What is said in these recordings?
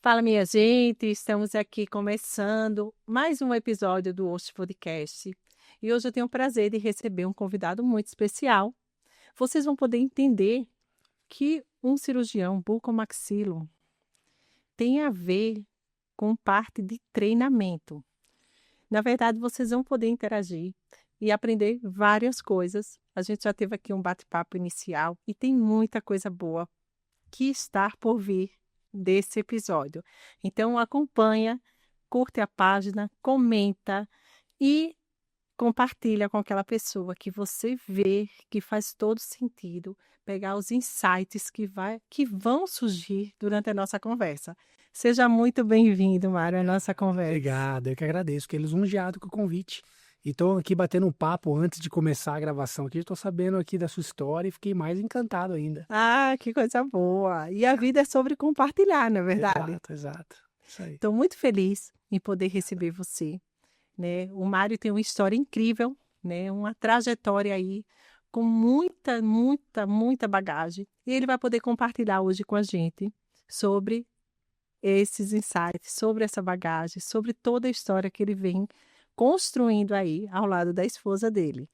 Fala, minha gente, estamos aqui começando mais um episódio do Host Podcast. E hoje eu tenho o prazer de receber um convidado muito especial. Vocês vão poder entender que um cirurgião bucomaxilo tem a ver com parte de treinamento. Na verdade, vocês vão poder interagir e aprender várias coisas. A gente já teve aqui um bate-papo inicial e tem muita coisa boa que está por vir desse episódio. Então acompanha, curte a página, comenta e compartilha com aquela pessoa que você vê que faz todo sentido pegar os insights que vão surgir durante a nossa conversa. Seja muito bem-vindo, Mário, à nossa conversa. Obrigado, eu que agradeço, fiquei lisonjeado com o convite. E estou aqui batendo um papo antes de começar a gravação aqui, estou sabendo aqui da sua história e fiquei mais encantado ainda. Ah, que coisa boa! E a vida é sobre compartilhar, não é verdade? Exato. Isso aí. Estou muito feliz em poder receber você, né? O Mário tem uma história incrível, né? Uma trajetória aí com muita bagagem. E ele vai poder compartilhar hoje com a gente sobre esses insights, sobre essa bagagem, sobre toda a história que ele vem construindo aí ao lado da esposa dele.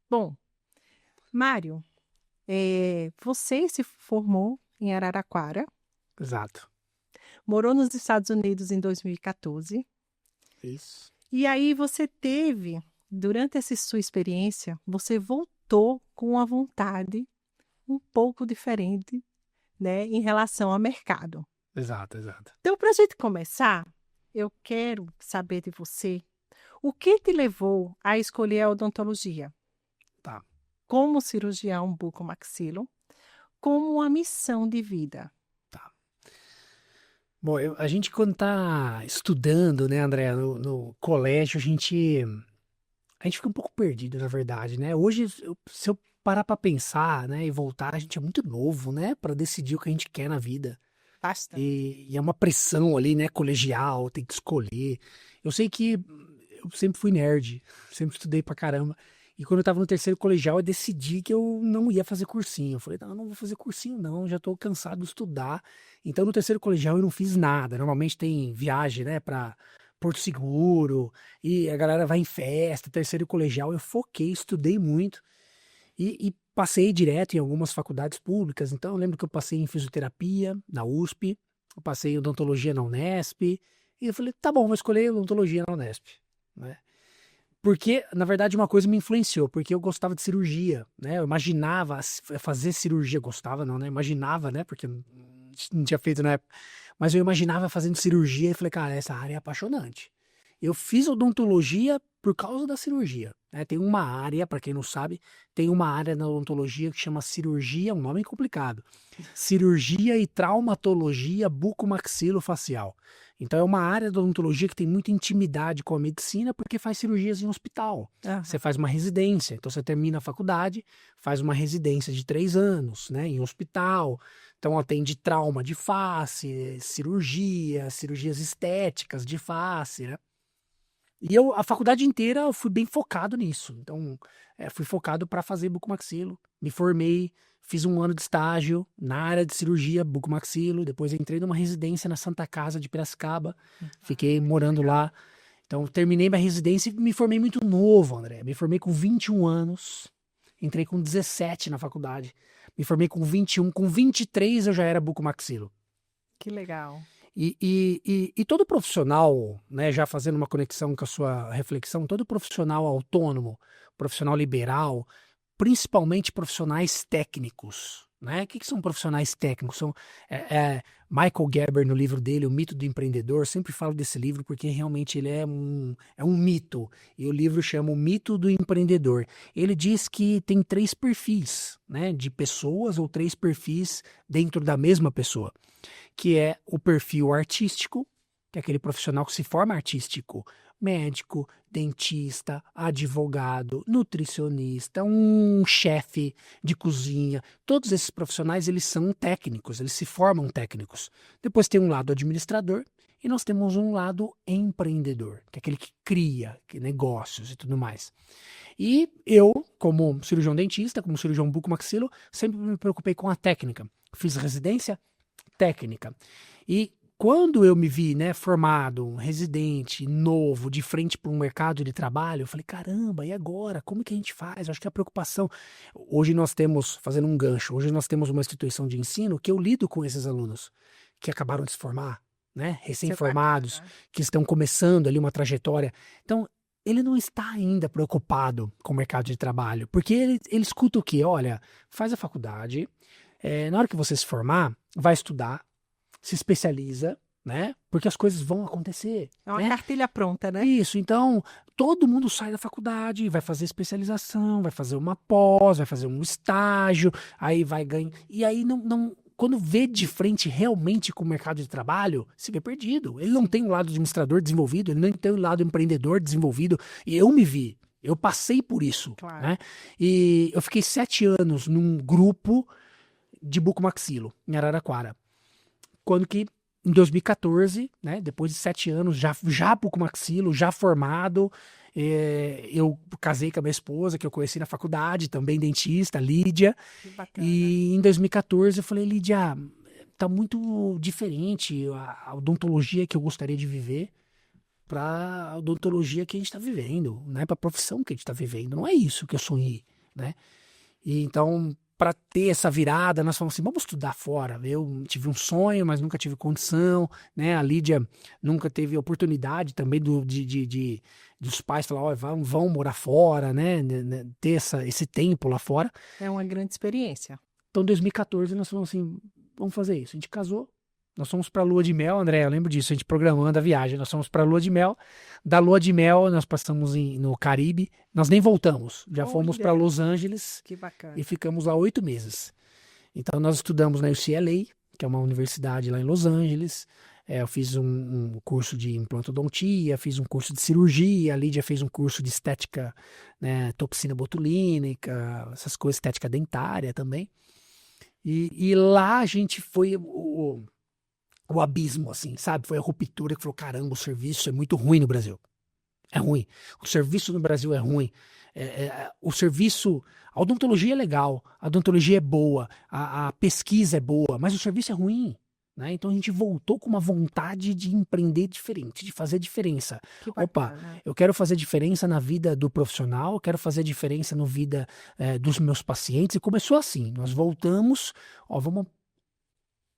Bom, Mário, você se formou em Araraquara, Exato. morou nos Estados Unidos em 2014. Isso. E aí você teve, durante essa sua experiência, você voltou com uma vontade um pouco diferente, né, em relação ao mercado. Exato. Então, para a gente começar, eu quero saber de você o que te levou a escolher a odontologia Tá. como cirurgião bucomaxilo, como uma missão de vida. Bom, a gente quando tá estudando, né, André, no colégio, a gente fica um pouco perdido, na verdade, né? Hoje, se eu parar pra pensar, né, e voltar, a gente é muito novo, né, pra decidir o que a gente quer na vida. Bastante. E é uma pressão ali, né, colegial, tem que escolher. Eu sei que eu sempre fui nerd, sempre estudei pra caramba. E quando eu tava no terceiro colegial, eu decidi que eu não ia fazer cursinho. Eu falei, não, eu não vou fazer cursinho não, já tô cansado de estudar. Então no terceiro colegial eu não fiz nada. Normalmente tem viagem, né, pra Porto Seguro, e a galera vai em festa, terceiro colegial. Eu foquei, estudei muito. E passei direto em algumas faculdades públicas. Então, eu lembro que eu passei em fisioterapia na USP, eu passei em odontologia na Unesp, e eu falei, tá bom, vou escolher odontologia na Unesp, né? Porque, na verdade, uma coisa me influenciou, porque eu gostava de cirurgia, né? Eu imaginava fazer cirurgia, gostava não, né? Imaginava, né? Porque eu não tinha feito na época, mas eu imaginava fazendo cirurgia e falei, cara, essa área é apaixonante. Eu fiz odontologia por causa da cirurgia, né? Tem uma área, para quem não sabe, tem uma área na odontologia que chama cirurgia, um nome complicado, cirurgia e traumatologia bucomaxilofacial. Então é uma área da odontologia que tem muita intimidade com a medicina porque faz cirurgias em hospital. Aham. Você faz uma residência, então você termina a faculdade, faz uma residência de 3 anos, né, em hospital. Então atende trauma de face, cirurgias estéticas de face, né? E a faculdade inteira, eu fui bem focado nisso. Então, fui focado para fazer bucomaxilo. Me formei, fiz um ano de estágio na área de cirurgia bucomaxilo. Depois entrei numa residência na Santa Casa de Piracicaba. Fiquei morando lá. Então, terminei minha residência e me formei muito novo, André. Me formei com 21 anos. Entrei com 17 na faculdade. Me formei com 21. Com 23 eu já era bucomaxilo. Que legal. E todo profissional, né, já fazendo uma conexão com a sua reflexão, todo profissional autônomo, profissional liberal, principalmente profissionais técnicos, né? O que são profissionais técnicos? São Michael Gerber, no livro dele, O Mito do Empreendedor, sempre falo desse livro porque realmente ele é um mito. E o livro chama O Mito do Empreendedor. Ele diz que tem 3 perfis, né, de pessoas ou 3 perfis dentro da mesma pessoa, que é o perfil artístico, que é aquele profissional que se forma artístico, médico, dentista, advogado, nutricionista, um chefe de cozinha. Todos esses profissionais, eles são técnicos, eles se formam técnicos. Depois tem um lado administrador e nós temos um lado empreendedor, que é aquele que cria negócios e tudo mais. E eu, como cirurgião dentista, como cirurgião bucomaxilo, sempre me preocupei com a técnica. Fiz residência técnica. E quando eu me vi, né, formado, um residente, novo, de frente para um mercado de trabalho, eu falei, caramba, e agora? Como que a gente faz? Eu acho que a preocupação... Hoje nós temos, fazendo um gancho, hoje nós temos uma instituição de ensino que eu lido com esses alunos que acabaram de se formar, né, recém-formados, que estão começando ali uma trajetória. Então, ele não está ainda preocupado com o mercado de trabalho, porque ele escuta o quê? Olha, faz a faculdade, na hora que você se formar, vai estudar, se especializa, né? Porque as coisas vão acontecer. É uma né? cartilha pronta, né? Isso, então todo mundo sai da faculdade, vai fazer especialização, vai fazer uma pós, vai fazer um estágio, aí vai ganhar. E aí quando vê de frente realmente com o mercado de trabalho, se vê perdido. Ele não tem um lado administrador desenvolvido, ele não tem um lado empreendedor desenvolvido. E eu me vi, eu passei por isso. Claro. Né? E eu fiquei 7 anos num grupo de bucomaxilo, em Araraquara. Quando que, em 2014, né, depois de 7 anos, já bucomaxilo, já formado, eu casei com a minha esposa, que eu conheci na faculdade, também dentista, Lídia. Que bacana. E em 2014 eu falei, Lídia, tá muito diferente a odontologia que eu gostaria de viver para a odontologia que a gente está vivendo, né, para a profissão que a gente está vivendo. Não é isso que eu sonhei, né? E então, para ter essa virada, nós falamos assim, vamos estudar fora. Eu tive um sonho, mas nunca tive condição, né? A Lídia nunca teve oportunidade também dos pais falar, ó, vão morar fora, né? Ter esse tempo lá fora. É uma grande experiência. Então, em 2014, nós falamos assim, vamos fazer isso. A gente casou, nós fomos para a lua de mel, André, eu lembro disso, a gente programando a viagem. Nós fomos para a lua de mel. Da lua de mel, nós passamos no Caribe. Nós nem voltamos, já fomos para Los Angeles. Que bacana. E ficamos lá 8 meses. Então, nós estudamos na UCLA, que é uma universidade lá em Los Angeles. Eu fiz um curso de implantodontia, fiz um curso de cirurgia, a Lídia fez um curso de estética, né, toxina botulínica, essas coisas, estética dentária também. E lá a gente foi o abismo, assim, sabe? Foi a ruptura que falou, caramba, o serviço é muito ruim no Brasil. É ruim. O serviço no Brasil é ruim. O serviço... A odontologia é legal, a odontologia é boa, a pesquisa é boa, mas o serviço é ruim. Né? Então a gente voltou com uma vontade de empreender diferente, de fazer diferença. Opa, eu quero fazer diferença na vida do profissional, eu quero fazer diferença na vida dos meus pacientes. E começou assim, nós voltamos, vamos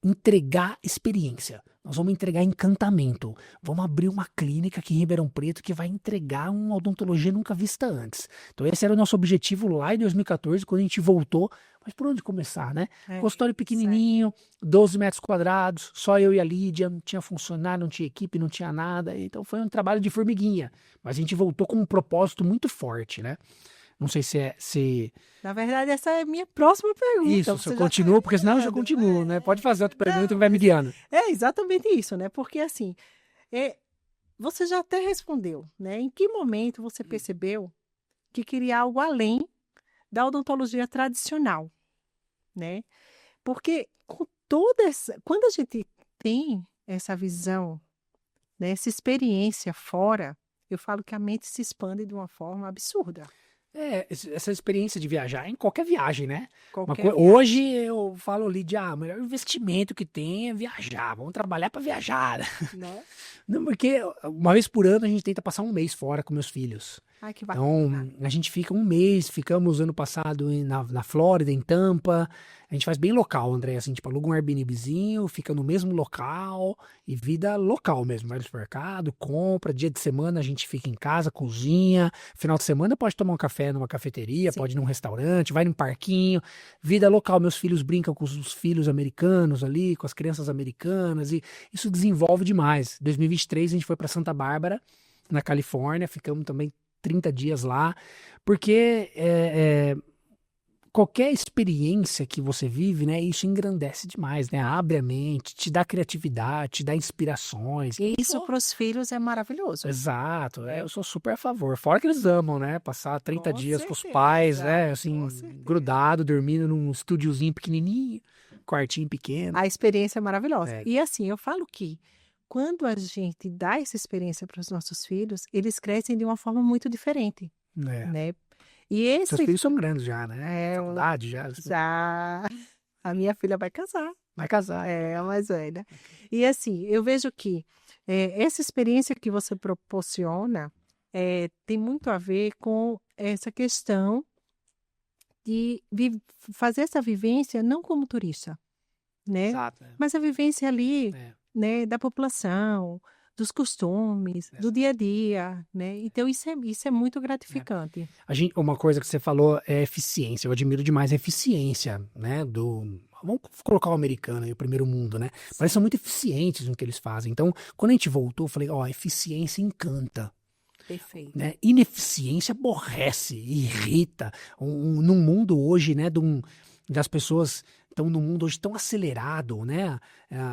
entregar experiência, nós vamos entregar encantamento, vamos abrir uma clínica aqui em Ribeirão Preto que vai entregar uma odontologia nunca vista antes. Então esse era o nosso objetivo lá em 2014, quando a gente voltou, mas por onde começar, né? Consultório pequenininho, 12 metros quadrados, só eu e a Lídia, não tinha funcionário, não tinha equipe, não tinha nada, então foi um trabalho de formiguinha, mas a gente voltou com um propósito muito forte, né? Não sei se... Na verdade, essa é a minha próxima pergunta. Isso, você continua, porque senão eu já continuo, né? Pode fazer outra pergunta que vai me guiando. É exatamente isso, né? Porque assim, você já até respondeu, né? Em que momento você percebeu que queria algo além da odontologia tradicional, né? Porque com toda quando a gente tem essa visão, né, essa experiência fora, eu falo que a mente se expande de uma forma absurda. Essa experiência de viajar, em qualquer viagem, né? Viagem. Hoje eu falo ali o melhor investimento que tem é viajar. Vamos trabalhar para viajar. Né? Não, porque uma vez por ano a gente tenta passar um mês fora com meus filhos. Ai, que bacana. Então, a gente fica um mês, ficamos ano passado na Flórida, em Tampa. A gente faz bem local, André, assim, tipo, aluga um Airbnbzinho, fica no mesmo local e vida local mesmo. Vai no supermercado, compra, dia de semana a gente fica em casa, cozinha. Final de semana pode tomar um café numa cafeteria, pode ir num restaurante, vai num parquinho. Vida local, meus filhos brincam com os filhos americanos ali, com as crianças americanas e isso desenvolve demais. Em 2023 a gente foi para Santa Bárbara, na Califórnia, ficamos também 30 dias lá, porque qualquer experiência que você vive, né, isso engrandece demais, né, abre a mente, te dá criatividade, te dá inspirações. E isso para os filhos é maravilhoso. Exato, eu sou super a favor, fora que eles amam, né, passar 30 dias com os pais, né, assim, grudado, dormindo num estúdiozinho pequenininho, quartinho pequeno. A experiência é maravilhosa. E assim, eu falo que quando a gente dá essa experiência para os nossos filhos, eles crescem de uma forma muito diferente, né? E seus filhos são grandes já, né? Faculdade já. Já. A minha filha vai casar. Vai casar. É, a mais velha. E assim, eu vejo que essa experiência que você proporciona tem muito a ver com essa questão de fazer essa vivência não como turista, né? Exato. Mas a vivência ali, É, né, da população, dos costumes, do exato. dia a dia, né? Então isso é muito É. gratificante. Uma coisa que você falou é eficiência. Eu admiro demais a eficiência, né? Vamos colocar o americano aí, o primeiro mundo, né? Mas eles são muito eficientes no que eles fazem. Então, quando a gente voltou, eu falei, ó, eficiência encanta. Perfeito. Né? Ineficiência aborrece, irrita. Num mundo hoje, né, das pessoas estão num mundo hoje tão acelerado, né?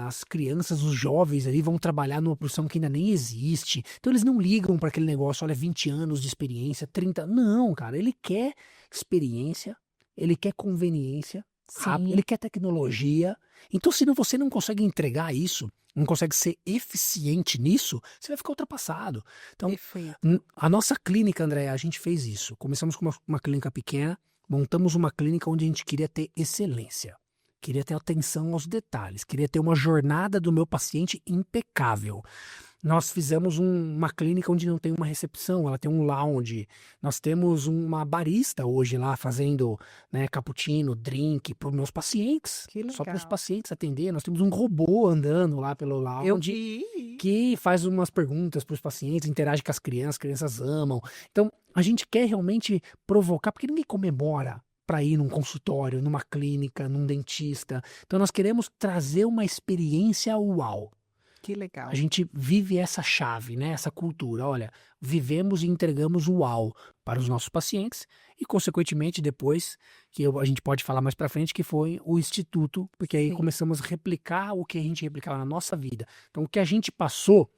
As crianças, os jovens ali vão trabalhar numa profissão que ainda nem existe. Então eles não ligam para aquele negócio, olha, 20 anos de experiência, 30. Não, cara, ele quer experiência, ele quer conveniência rápida, Sim, ele quer tecnologia. Então, se você não consegue entregar isso, não consegue ser eficiente nisso, você vai ficar ultrapassado. Então, perfeito. a nossa clínica, André, a gente fez isso. Começamos com uma clínica pequena, montamos uma clínica onde a gente queria ter excelência, queria ter atenção aos detalhes, queria ter uma jornada do meu paciente impecável. Nós fizemos uma clínica onde não tem uma recepção, ela tem um lounge. Nós temos uma barista hoje lá fazendo, né, cappuccino, drink para os meus pacientes. Que Só para os legal. pacientes atender. Nós temos um robô andando lá pelo Eu lounge vi. que faz umas perguntas para os pacientes, interage com as crianças amam. Então, a gente quer realmente provocar, porque ninguém comemora para ir num consultório, numa clínica, num dentista. Então, nós queremos trazer uma experiência uau. Que A legal. gente vive essa chave, né? Essa cultura. Olha, vivemos e entregamos o uau para os nossos pacientes e, consequentemente, depois, a gente pode falar mais para frente, que foi o Instituto, porque aí Sim. começamos a replicar o que a gente replicava na nossa vida. Então, o que a gente passou,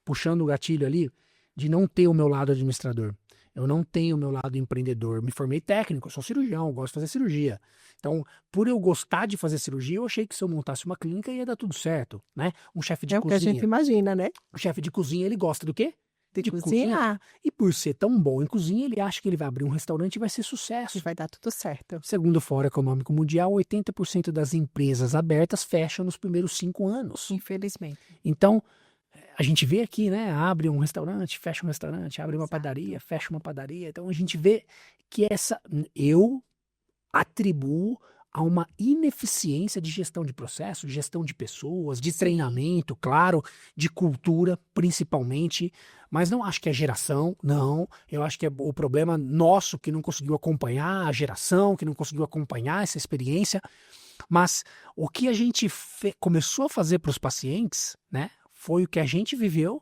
puxando o gatilho ali, de não ter o meu lado administrador. Eu não tenho o meu lado empreendedor. Me formei técnico, eu sou cirurgião, gosto de fazer cirurgia. Então, por eu gostar de fazer cirurgia, eu achei que se eu montasse uma clínica ia dar tudo certo, né? Um chefe de É o que a gente cozinha. imagina, né? O chefe de cozinha, ele gosta do quê? De De cozinhar. E por ser tão bom em cozinha, ele acha que ele vai abrir um restaurante e vai ser E sucesso. vai dar tudo certo. Segundo o Fórum Econômico Mundial, 80% das empresas abertas fecham nos primeiros 5 anos. Infelizmente. Então, a gente vê aqui, né? Abre um restaurante, fecha um restaurante, abre uma Exato. padaria, fecha uma padaria. Então, a gente vê que eu atribuo a uma ineficiência de gestão de processo, de gestão de pessoas, de Sim. treinamento, claro, de cultura, principalmente, mas não acho que é geração, não. Eu acho que é o problema nosso que não conseguiu acompanhar a geração, que não conseguiu acompanhar essa experiência. Mas o que a gente começou a fazer para os pacientes, né, foi o que a gente viveu,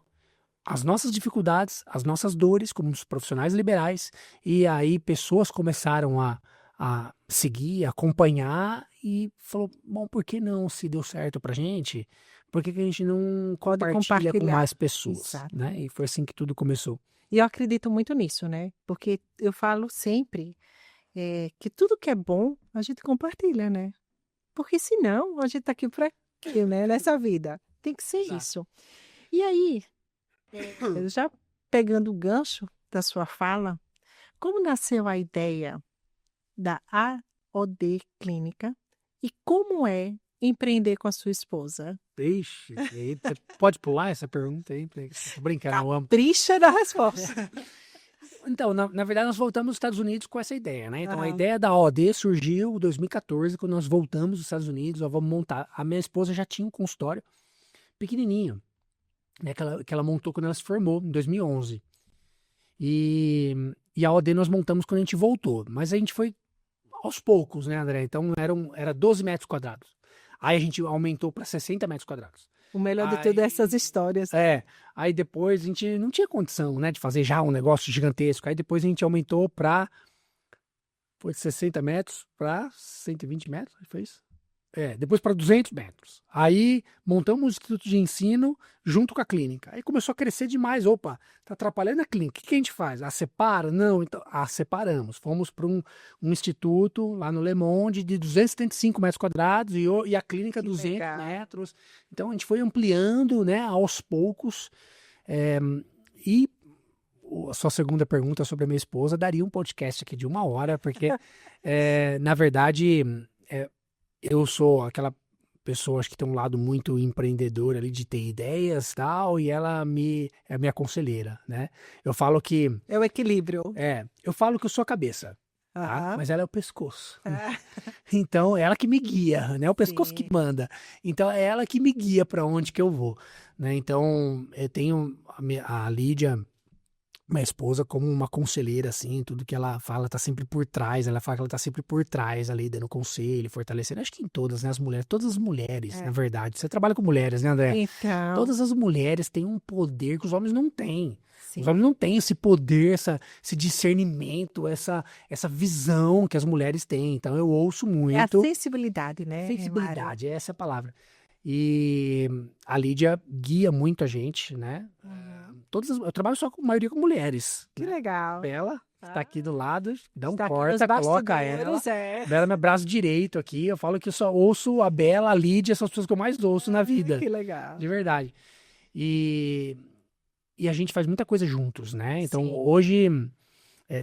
as nossas dificuldades, as nossas dores como os profissionais liberais, e aí pessoas começaram a seguir, acompanhar e falou, bom, por que não, se deu certo pra gente, por que que a gente não Pode compartilha com compartilhar. mais pessoas, Exato. né? E foi assim que tudo começou. E eu acredito muito nisso, né? Porque eu falo sempre que tudo que é bom, a gente compartilha, né? Porque senão a gente tá aqui pra quê, né? Nessa vida. Tem que ser Exato. isso. E aí, já pegando o gancho da sua fala, como nasceu a ideia da AOD Clínica e como é empreender com a sua esposa? Ixi, e aí você pode pular essa pergunta aí? Tô brincando, eu amo. Capricha da resposta. Então, na verdade, nós voltamos dos Estados Unidos com essa ideia, né? Então, a Aham. ideia da OD surgiu em 2014, quando nós voltamos dos Estados Unidos, ó, vamos montar. A minha esposa já tinha um consultório pequenininho, né? Que ela montou quando ela se formou, em 2011. E a OD nós montamos quando a gente voltou. Mas a gente foi aos poucos, né, André? Então, era 12 metros quadrados. Aí a gente aumentou para 60 metros quadrados. O melhor de tudo é essas histórias. Aí depois a gente não tinha condição, né, de fazer já um negócio gigantesco. Aí depois a gente aumentou foi de 60 metros para 120 metros, foi isso? Depois para 200 metros. Aí montamos um instituto de ensino junto com a clínica. Aí começou a crescer demais. Opa, tá atrapalhando a clínica. O que a gente faz? Separa? Não, então, separamos. Fomos para um instituto lá no Le Monde de 275 metros quadrados e a clínica Que 200 legal. metros. Então a gente foi ampliando, né, aos poucos. E a sua segunda pergunta sobre a minha esposa daria um podcast aqui de 1 hora, porque na verdade eu sou aquela pessoas que tem um lado muito empreendedor ali de ter ideias e tal, e ela é minha conselheira, né? Eu falo que, É o equilíbrio. eu falo que eu sou a cabeça, tá? Aham. Mas ela é o pescoço. Ah, Então, é ela que me guia, né? É o pescoço que sim. manda. Então, é ela que me guia para onde que eu vou, né? Então, eu tenho a Lídia, minha esposa, como uma conselheira, assim, tudo que ela fala tá sempre por trás, ela fala que ela tá sempre por trás ali, dando conselho, fortalecendo, acho que em todas, né, todas as mulheres, na É. verdade, você trabalha com mulheres, né, André? Então, Todas as mulheres têm um poder que os homens não têm. Os sim. homens não têm esse poder, esse discernimento, essa visão que as mulheres têm, então eu ouço É a muito. sensibilidade, né, Mário? Sensibilidade, essa é a palavra. E a Lídia guia muito a gente, né? Eu trabalho só com a maioria com mulheres, Que né? legal. Bela está aqui do lado, dá um Está aqui nos corta, coloca ela. bastidores, é. Bela é meu braço direito aqui. Eu falo que eu só ouço a Bela, a Lídia, são as pessoas que eu mais ouço na vida, Que legal. de verdade. E a gente faz muita coisa juntos, né? Então Sim. hoje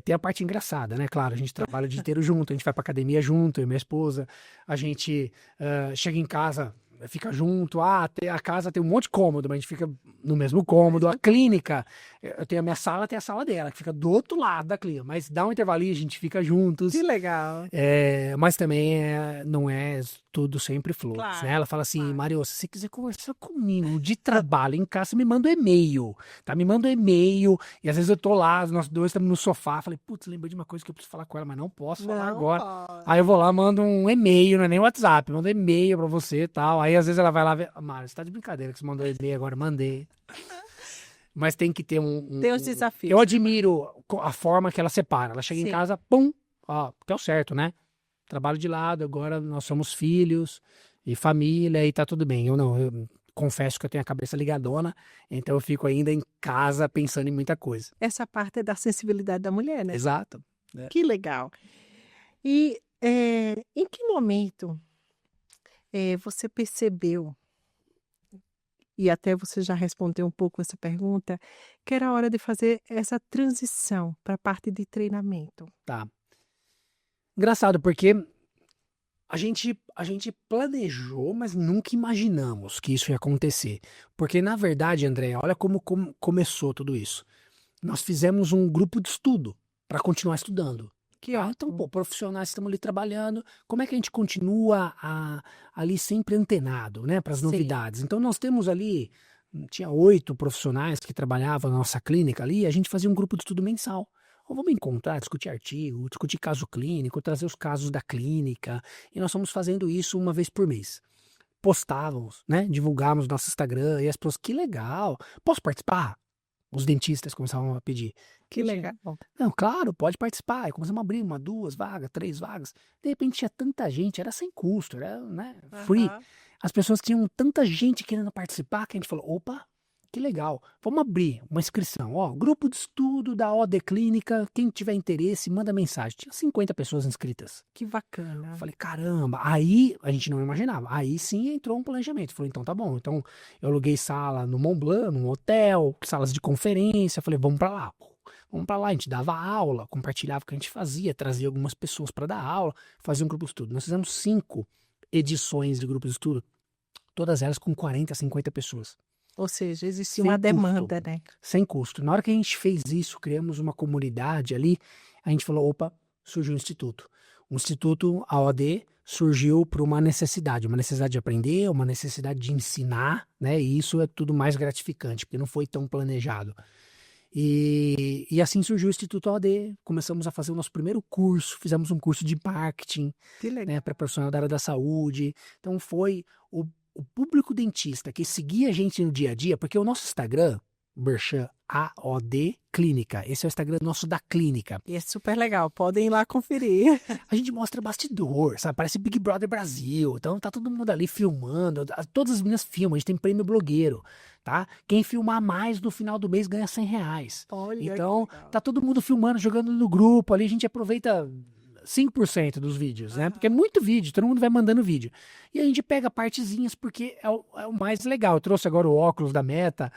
tem a parte engraçada, né? Claro, a gente trabalha o dia inteiro junto, a gente vai pra academia junto, eu e minha esposa, a gente chega em casa, fica junto, a casa tem um monte de cômodo, mas a gente fica no mesmo cômodo. A clínica, eu tenho a minha sala, tem a sala dela, que fica do outro lado da clínica, mas dá um intervalinho, a gente fica juntos. Que legal. Mas também não é tudo sempre flores, Claro, né? Ela fala assim, claro. Mario, se você quiser conversar comigo de trabalho em casa, você me manda um e-mail, tá? Me manda um e-mail, e às vezes eu tô lá, nós dois estamos no sofá, falei, putz, lembrei de uma coisa que eu preciso falar com ela, mas não posso falar Não agora. pode. Aí eu vou lá, mando um e-mail, não é nem WhatsApp, mando um e-mail pra você e tal. Aí às vezes ela vai lá ver, Mário, você tá de brincadeira que você mandou e-mail agora, mandei. Mas tem que ter Tem os desafios. Eu admiro a forma que ela separa. Ela chega em Sim. casa, pum, ó, que é o certo, né? Trabalho de lado, agora nós somos filhos e família e tá tudo bem. Eu confesso que eu tenho a cabeça ligadona, então eu fico ainda em casa pensando em muita coisa. Essa parte é da sensibilidade da mulher, né? Exato. Que legal. E em que momento você percebeu, e até você já respondeu um pouco essa pergunta, que era hora de fazer essa transição para a parte de treinamento? Tá. Engraçado, porque a gente planejou, mas nunca imaginamos que isso ia acontecer. Porque, na verdade, André, olha como começou tudo isso. Nós fizemos um grupo de estudo para continuar estudando. Que Então, ótimo. pô, profissionais estamos ali trabalhando, como é que a gente continua ali sempre antenado, né, para as Sim. novidades? Então, nós temos ali, tinha 8 profissionais que trabalhavam na nossa clínica ali, e a gente fazia um grupo de estudo mensal. Vamos encontrar, discutir artigo, discutir caso clínico, trazer os casos da clínica, e nós fomos fazendo isso uma vez por mês. Postávamos, né, divulgávamos no nosso Instagram, e as pessoas, que legal, posso participar? Os dentistas começavam a pedir. Que legal. Não, claro, pode participar. Aí começamos a abrir 1, 2 vagas, 3 vagas. De repente tinha tanta gente, era sem custo, era, né, free. Aham. As pessoas tinham tanta gente querendo participar que a gente falou, opa, que legal, vamos abrir uma inscrição. Ó, grupo de estudo da OD Clínica, quem tiver interesse, manda mensagem. Tinha 50 pessoas inscritas. Que bacana. Eu falei, caramba, aí a gente não imaginava. Aí sim entrou um planejamento. Falei, então tá bom. Então eu aluguei sala no Mont Blanc, num hotel, salas de conferência. Falei, vamos pra lá. Vamos pra lá. A gente dava aula, compartilhava o que a gente fazia, trazia algumas pessoas para dar aula, fazia um grupo de estudo. Nós fizemos 5 edições de grupo de estudo, todas elas com 40, 50 pessoas. Ou seja, existia Sem uma custo. demanda, né? Sem custo. Na hora que a gente fez isso, criamos uma comunidade ali, a gente falou, opa, surgiu um instituto. O Instituto AOD surgiu por uma necessidade de aprender, uma necessidade de ensinar, né? E isso é tudo mais gratificante, porque não foi tão planejado. E assim surgiu o Instituto AOD, começamos a fazer o nosso primeiro curso, fizemos um curso de marketing, Que legal. né, para profissional da área da saúde. Então foi o público dentista que seguia a gente no dia a dia, porque o nosso Instagram, Merchan AOD Clínica, esse é o Instagram nosso da clínica. E é super legal, podem ir lá conferir. A gente mostra bastidor, sabe? Parece Big Brother Brasil. Então tá todo mundo ali filmando, todas as meninas filmam, a gente tem prêmio blogueiro, tá? Quem filmar mais no final do mês ganha R$100. Olha, Então que legal. tá todo mundo filmando, jogando no grupo ali, a gente aproveita 5% dos vídeos, né? Porque é muito vídeo, todo mundo vai mandando vídeo. E a gente pega partezinhas porque é o mais legal. Eu trouxe agora o óculos da Meta,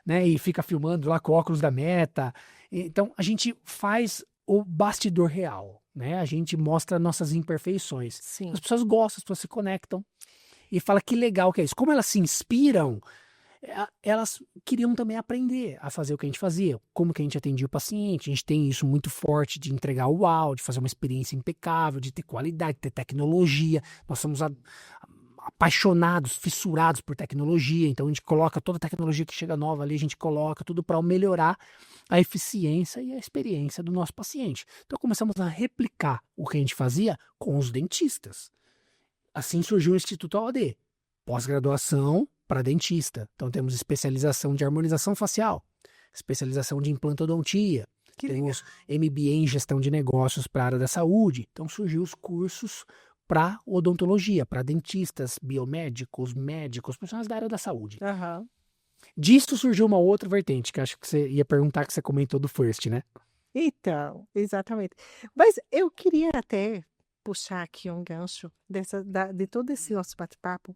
né? E fica filmando lá com o óculos da Meta. Então a gente faz o bastidor real, né? A gente mostra nossas imperfeições. Sim. As pessoas gostam, as pessoas se conectam. e fala que legal que é isso. Como elas se inspiram, elas queriam também aprender a fazer o que a gente fazia, como que a gente atendia o paciente. A gente tem isso muito forte de entregar o uau, de fazer uma experiência impecável, de ter qualidade, de ter tecnologia. Nós somos apaixonados, fissurados por tecnologia, então a gente coloca toda a tecnologia que chega nova ali, a gente coloca tudo para melhorar a eficiência e a experiência do nosso paciente. Então começamos a replicar o que a gente fazia com os dentistas. Assim surgiu o Instituto AOD, pós-graduação para dentista. Então temos especialização de harmonização facial, especialização de implantodontia, temos MBA em gestão de negócios para a área da saúde. Então surgiu os cursos para odontologia, para dentistas, biomédicos, médicos, profissionais da área da saúde. Aham. Disso surgiu uma outra vertente, que acho que você ia perguntar, que você comentou do First, né? Então, exatamente. Mas eu queria até puxar aqui um gancho de todo esse nosso bate-papo,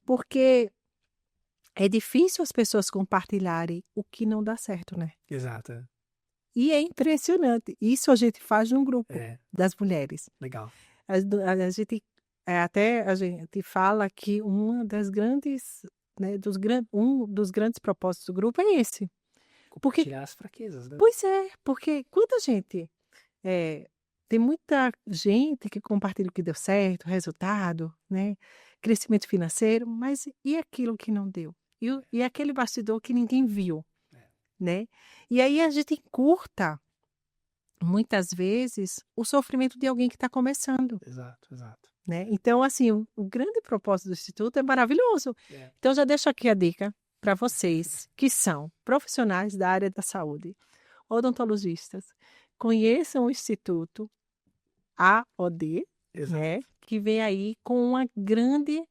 porque é difícil as pessoas compartilharem o que não dá certo, né? Exato. E é impressionante. Isso a gente faz num grupo das mulheres. Legal. A gente a gente fala que uma das grandes, né, um dos grandes propósitos do grupo é esse. Porque, Compartilhar as fraquezas, né? pois é, porque quando a gente tem muita gente que compartilha o que deu certo, resultado, né, crescimento financeiro, mas e aquilo que não deu? E aquele bastidor que ninguém viu, né? E aí a gente encurta muitas vezes o sofrimento de alguém que está começando, Exato, exato. né? Então, assim, o grande propósito do Instituto é maravilhoso. Então, já deixo aqui a dica para vocês que são profissionais da área da saúde, odontologistas, conheçam o Instituto AOD, né? Que vem aí com uma grande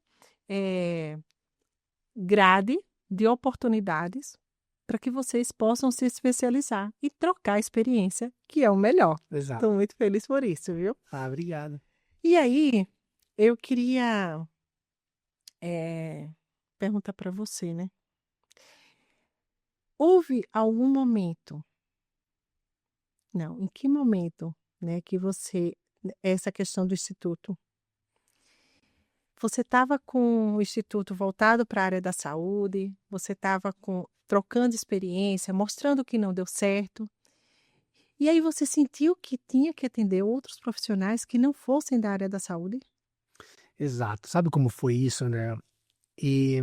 grade de oportunidades para que vocês possam se especializar e trocar a experiência, que é o melhor. Exato. Estou muito feliz por isso, viu? Ah, obrigado. E aí, eu queria perguntar para você, né? Houve algum momento, não, em que momento, né, que essa questão do Instituto, você estava com o Instituto voltado para a área da saúde, você estava trocando experiência, mostrando o que não deu certo, e aí você sentiu que tinha que atender outros profissionais que não fossem da área da saúde? Exato. Sabe como foi isso, André? E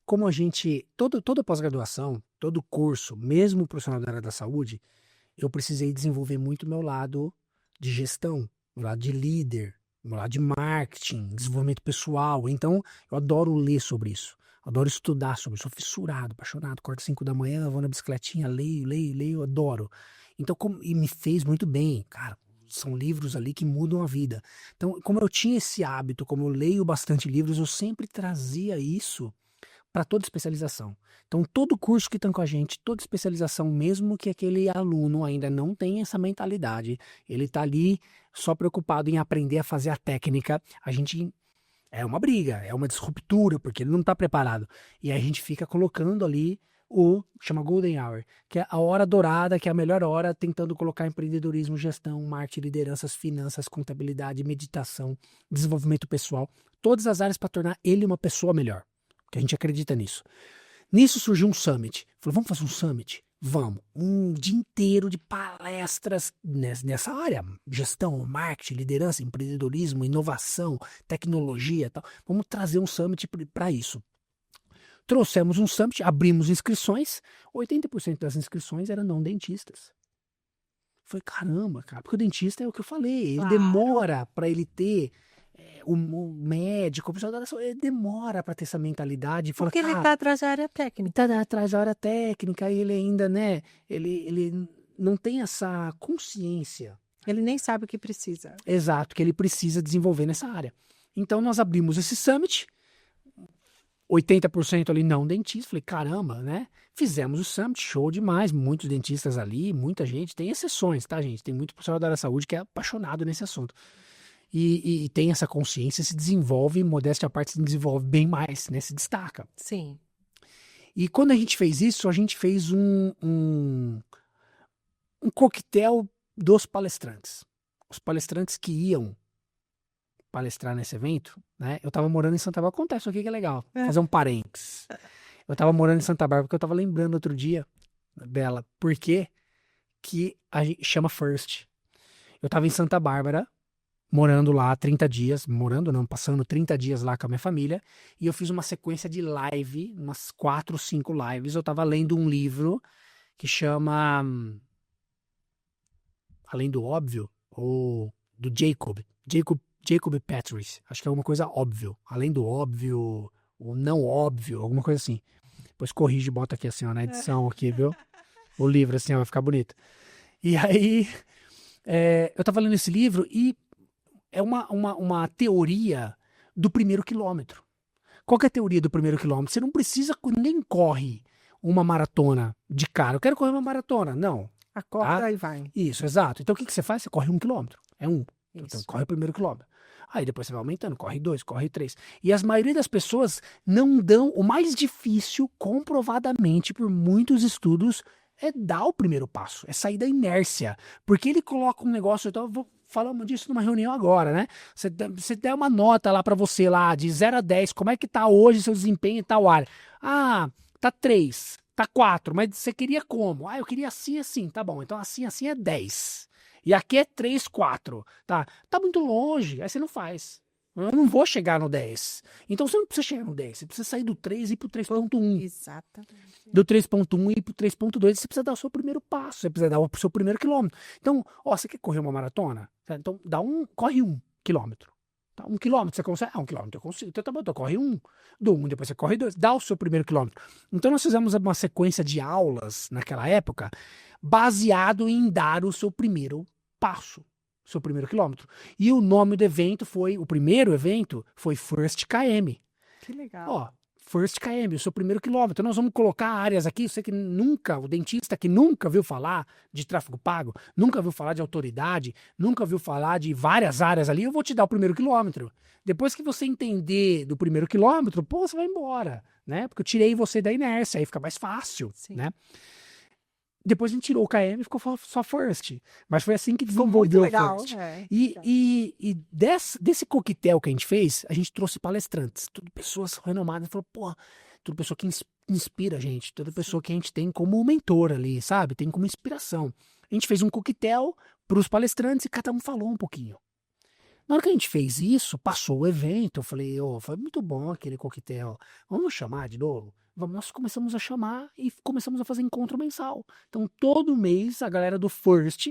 como a gente, toda pós-graduação, todo curso, mesmo profissional da área da saúde, eu precisei desenvolver muito meu lado de gestão, meu lado de líder, meu lado de marketing, desenvolvimento pessoal. Então, eu adoro ler sobre isso, adoro estudar sobre isso, sou fissurado, apaixonado, acordo 5 da manhã, vou na bicicletinha, leio, adoro. Então, e me fez muito bem, cara. São livros ali que mudam a vida. Então, como eu tinha esse hábito, como eu leio bastante livros, eu sempre trazia isso para toda especialização. Então, todo curso que estão com a gente, toda especialização, mesmo que aquele aluno ainda não tenha essa mentalidade, ele está ali só preocupado em aprender a fazer a técnica, a gente é uma briga, é uma disruptura, porque ele não está preparado. E aí a gente fica colocando ali chama Golden Hour, que é a hora dourada, que é a melhor hora, tentando colocar empreendedorismo, gestão, marketing, lideranças, finanças, contabilidade, meditação, desenvolvimento pessoal, todas as áreas para tornar ele uma pessoa melhor. Que a gente acredita nisso. Nisso surgiu um summit. Falou, vamos fazer um summit? Vamos. Um dia inteiro de palestras nessa área. Gestão, marketing, liderança, empreendedorismo, inovação, tecnologia e tal. Vamos trazer um summit para isso. Trouxemos um summit, abrimos inscrições. 80% das inscrições eram não dentistas. Foi caramba, cara. Porque o dentista é o que eu falei. Ele demora para ele ter... O médico, o pessoal da saúde, ele demora para ter essa mentalidade. Porque ele está atrás da área técnica. Está atrás da área técnica e ele ainda, né? Ele não tem essa consciência. Ele nem sabe o que precisa. Exato, que ele precisa desenvolver nessa área. Então nós abrimos esse summit, 80% ali não dentistas. Falei, caramba, né? Fizemos o summit, show demais. Muitos dentistas ali, muita gente. Tem exceções, tá, gente? Tem muito profissional da área da saúde que é apaixonado nesse assunto. E tem essa consciência, se desenvolve, modéstia à parte, se desenvolve bem mais, né? Se destaca. Sim. E quando a gente fez isso, a gente fez um coquetel dos palestrantes. Os palestrantes que iam palestrar nesse evento, né? Eu tava morando em Santa Bárbara. Acontece isso aqui que é legal. Fazer um parênteses. Eu tava morando em Santa Bárbara porque eu tava lembrando outro dia, Bela, por que a gente chama First. Eu tava em Santa Bárbara, morando lá 30 dias, passando 30 dias lá com a minha família, e eu fiz uma sequência de live, umas 4, 5 lives. Eu tava lendo um livro que chama Além do Óbvio, ou do Jacob Petris. Acho que é alguma coisa óbvio. Além do óbvio, ou não óbvio, alguma coisa assim. Depois corrige e bota aqui assim, ó, na edição aqui, viu? O livro assim, ó, vai ficar bonito. E aí, eu tava lendo esse livro e é uma teoria do primeiro quilômetro. Qual que é a teoria do primeiro quilômetro? Você não precisa, ninguém corre uma maratona de cara. Eu quero correr uma maratona. Não. Acorda e vai. Isso, exato. Então o que você faz? Você corre 1 quilômetro. É 1. Então Isso. corre o primeiro quilômetro. Aí depois você vai aumentando, corre 2, corre 3. E a maioria das pessoas não dão. O mais difícil, comprovadamente, por muitos estudos, é dar o primeiro passo. É sair da inércia. Porque ele coloca um negócio. Então eu vou falar disso numa reunião agora, né? Você der uma nota lá pra você lá, de 0 a 10, como é que tá hoje seu desempenho em tal área? Ah, tá 3. Tá 4, mas você queria como? Ah, eu queria assim, assim. Tá bom, então assim, assim é 10. E aqui é 3, 4. Tá muito longe, aí você não faz. Eu não vou chegar no 10. Então você não precisa chegar no 10. Você precisa sair do 3 e ir pro 3.1. Exatamente. Do 3.1 e ir pro 3.2. Você precisa dar o seu primeiro passo. Você precisa dar o seu primeiro quilômetro. Então, você quer correr uma maratona? Então, corre 1 quilômetro. Tá, 1 quilômetro você consegue? 1 quilômetro eu consigo. Então tá bom, então corre 1. Do 1, depois você corre 2. Dá o seu primeiro quilômetro. Então nós fizemos uma sequência de aulas naquela época baseado em dar o seu primeiro passo, o seu primeiro quilômetro. E o nome do evento o primeiro evento foi First KM. Que legal. Ó, First KM, o seu primeiro quilômetro. Nós vamos colocar áreas aqui, você que nunca, o dentista que nunca viu falar de tráfego pago, nunca viu falar de autoridade, nunca viu falar de várias áreas ali, eu vou te dar o primeiro quilômetro. Depois que você entender do primeiro quilômetro, você vai embora, né? Porque eu tirei você da inércia, aí fica mais fácil, Sim. né? Depois a gente tirou o KM e ficou só First. Mas foi assim que desenvolveu o First. E desse coquetel que a gente fez, a gente trouxe palestrantes, tudo pessoas renomadas. Falou, pô, tudo pessoa que inspira a gente, toda pessoa que a gente tem como mentor ali, sabe? Tem como inspiração. A gente fez um coquetel para os palestrantes e cada um falou um pouquinho. Na hora que a gente fez isso, passou o evento, eu falei, foi muito bom aquele coquetel. Vamos chamar de novo? Nós começamos a chamar e começamos a fazer encontro mensal. Então, todo mês, a galera do First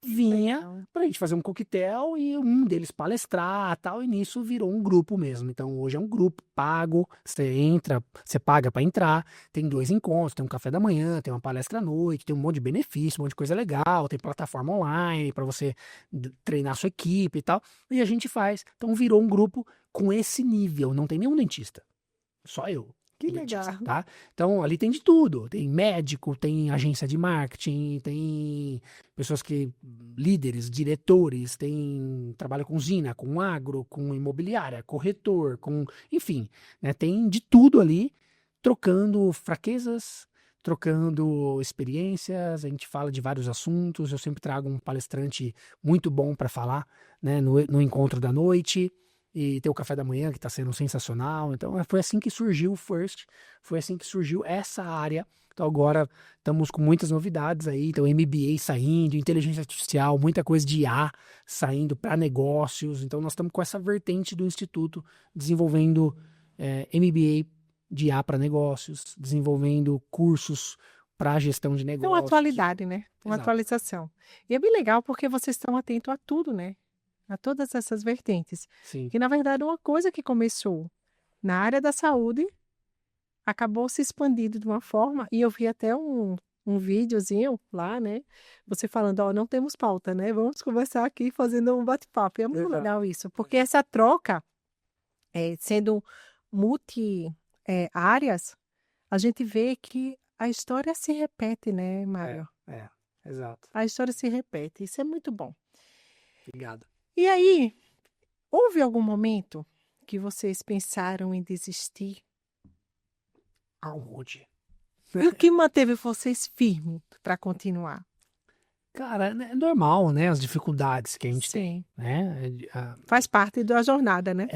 vinha pra gente fazer um coquetel e um deles palestrar tal, e nisso virou um grupo mesmo. Então, hoje é um grupo pago, você entra, você paga pra entrar, tem 2 encontros, tem um café da manhã, tem uma palestra à noite, tem um monte de benefício, um monte de coisa legal, tem plataforma online pra você treinar sua equipe e tal, e a gente faz. Então, virou um grupo com esse nível, não tem nenhum dentista, só eu. Que legal. Tá? Então, ali tem de tudo. Tem médico, tem agência de marketing, tem pessoas líderes, diretores, trabalha com usina, com agro, com imobiliária, corretor, enfim, né? Tem de tudo ali, trocando fraquezas, trocando experiências. A gente fala de vários assuntos. Eu sempre trago um palestrante muito bom para falar, né? No encontro da noite. E tem o café da manhã, que está sendo sensacional. Então, foi assim que surgiu o First, foi assim que surgiu essa área. Então, agora estamos com muitas novidades aí. Então, MBA saindo, inteligência artificial, muita coisa de IA saindo para negócios. Então, nós estamos com essa vertente do Instituto desenvolvendo MBA de IA para negócios, desenvolvendo cursos para gestão de É negócios. uma atualidade, né? Uma atualização. E é bem legal porque vocês estão atentos a tudo, né? A todas essas vertentes. Sim. Que, na verdade, uma coisa que começou na área da saúde acabou se expandindo de uma forma, e eu vi até um videozinho lá, né? Você falando, não temos pauta, né? Vamos conversar aqui fazendo um bate-papo. É muito legal isso, porque essa troca, sendo multi-áreas, a gente vê que a história se repete, né, Mário? Exato. A história se repete. Isso é muito bom. Obrigado. E aí, houve algum momento que vocês pensaram em desistir? Aonde? E o que manteve vocês firmes para continuar? Cara, é normal, né? As dificuldades que a gente tem, Sim. né? Faz parte da jornada, né?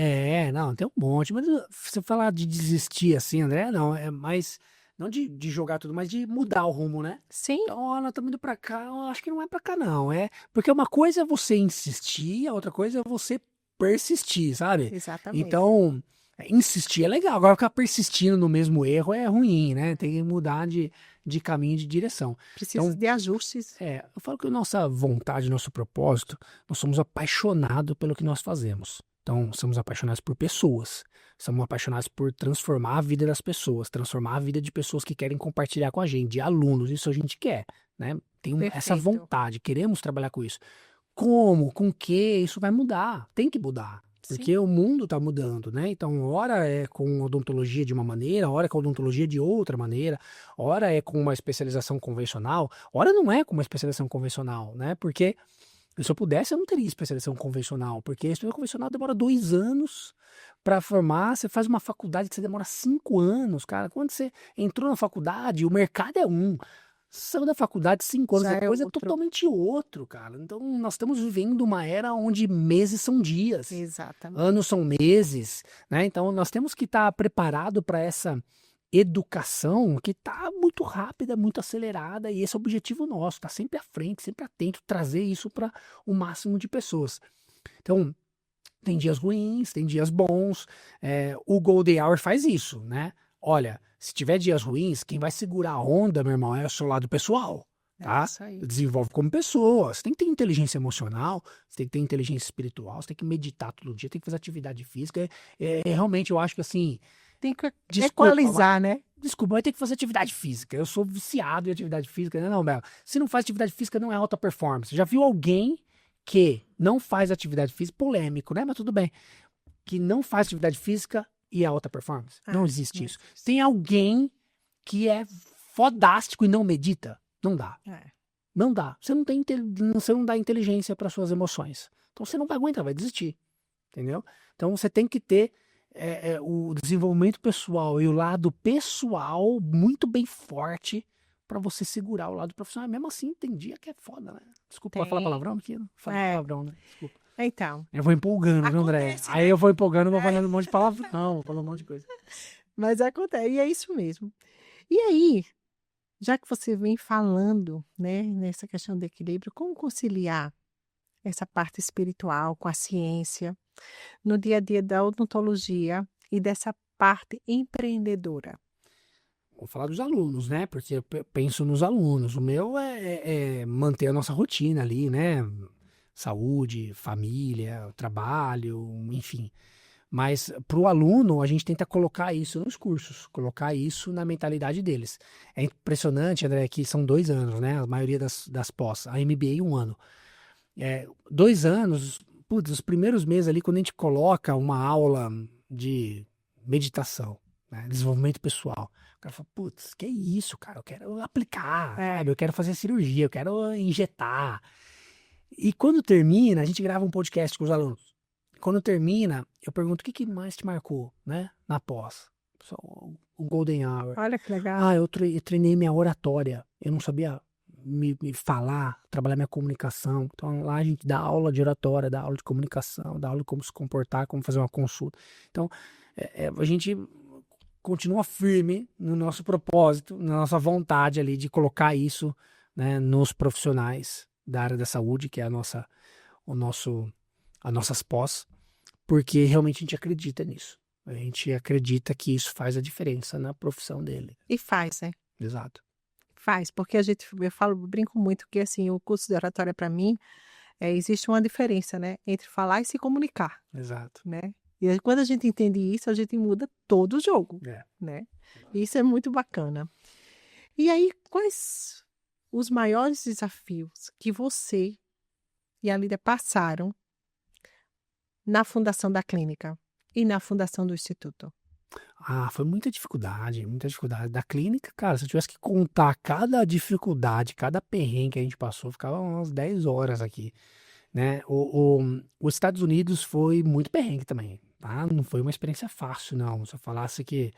Não, tem um monte. Mas você falar de desistir assim, André, não, é mais. Não de jogar tudo, mas de mudar o rumo, né? Sim, Então, ó, nós estamos indo pra cá, eu acho que não é pra cá, não. Porque uma coisa é você insistir, a outra coisa é você persistir, sabe? exatamente. Então, insistir é legal, agora ficar persistindo no mesmo erro é ruim, né? Tem que mudar de caminho, de direção. Precisa Então, de ajustes. eu falo que a nossa vontade, nosso propósito, nós somos apaixonados pelo que nós fazemos. Então, somos apaixonados por pessoas. Somos apaixonados por transformar a vida das pessoas, transformar a vida de pessoas que querem compartilhar com a gente, de alunos, isso a gente quer, né? Essa Perfeito. vontade, queremos trabalhar com isso. Como? Com que? Isso vai mudar, tem que mudar. Sim, Porque o mundo está mudando, né? Então, ora é com odontologia de uma maneira, ora é com odontologia de outra maneira, ora é com uma especialização convencional, ora não é com uma especialização convencional, né? Porque se eu pudesse, eu não teria especialização convencional, porque a especialização convencional demora 2 anos para formar, você faz uma faculdade que você demora 5 anos, cara. Quando você entrou na faculdade, o mercado é um. Saiu da faculdade 5 anos já é depois, é outro. totalmente outro, cara. Então, nós estamos vivendo uma era onde meses são dias, Exatamente. anos são meses, né? Então, nós temos que estar preparado para essa educação que está muito rápida, muito acelerada, e esse é o objetivo nosso, estar sempre à frente, sempre atento, trazer isso para o máximo de pessoas. Então, tem dias ruins, tem dias bons. O Golden Hour faz isso, né? Olha, se tiver dias ruins, quem vai segurar a onda, meu irmão, é o seu lado pessoal, É tá? isso aí. Desenvolve como pessoa. Você tem que ter inteligência emocional, você tem que ter inteligência espiritual, você tem que meditar todo dia, tem que fazer atividade física. Realmente, eu acho que assim, Tem que desculpa, equalizar, né? desculpa, vai ter que fazer atividade física. Eu sou viciado em atividade física. Não, Bela. Se não faz atividade física, não é alta performance. Já viu alguém que não faz atividade física, polêmico, né? Mas tudo bem. Que não faz atividade física e é alta performance? Não existe Não isso. existe. Tem alguém que é fodástico e não medita? Não dá. É. Não dá. Você não dá inteligência para suas emoções. Então você não vai aguentar, vai desistir. Entendeu? Então você tem que ter o desenvolvimento pessoal e o lado pessoal muito bem forte para você segurar o lado profissional. Mesmo assim, tem dia que é foda, né? Desculpa, pode falar Tem. palavrão aqui? Não fala É. palavrão, né? Desculpa. Então, Eu vou empolgando, viu, André? acontece, Aí né? eu vou empolgando, vou falando um monte de palavrão, vou falando um monte de coisa. Mas acontece, e é isso mesmo. E aí, já que você vem falando, né, nessa questão do equilíbrio, como conciliar essa parte espiritual com a ciência no dia a dia da odontologia e dessa parte empreendedora? Vou falar dos alunos, né? Porque eu penso nos alunos. O meu é manter a nossa rotina ali, né? Saúde, família, trabalho, enfim. Mas para o aluno, a gente tenta colocar isso nos cursos, colocar isso na mentalidade deles. É impressionante, André, que são 2 anos, né? A maioria das pós. A MBA, 1 ano. 2 anos, putz, os primeiros meses ali, quando a gente coloca uma aula de meditação, né? Desenvolvimento pessoal. O cara fala, putz, que isso, cara? Eu quero aplicar, sabe? Eu quero fazer cirurgia, eu quero injetar. E quando termina, a gente grava um podcast com os alunos. Quando termina, eu pergunto o que mais te marcou, né? Na pós. Só o Golden Hour. Olha que legal. Eu treinei minha oratória. Eu não sabia me falar, trabalhar minha comunicação. Então lá a gente dá aula de oratória, dá aula de comunicação, dá aula de como se comportar, como fazer uma consulta. Então a gente continua firme no nosso propósito, na nossa vontade ali de colocar isso, né, nos profissionais da área da saúde, que é as nossas pós, porque realmente a gente acredita nisso. A gente acredita que isso faz a diferença na profissão dele. E faz, né? Exato. Faz, porque brinco muito que assim, o curso de oratória para mim, existe uma diferença, né, entre falar e se comunicar, Exato. né? E aí, quando a gente entende isso, a gente muda todo o jogo, né? Isso é muito bacana. E aí, quais os maiores desafios que você e a Lídia passaram na fundação da clínica e na fundação do instituto? Foi muita dificuldade, muita dificuldade. Da clínica, cara, se eu tivesse que contar cada dificuldade, cada perrengue que a gente passou, ficava umas 10 horas aqui, né? Os Estados Unidos foi muito perrengue também, tá? Não foi uma experiência fácil, não. Se eu falasse que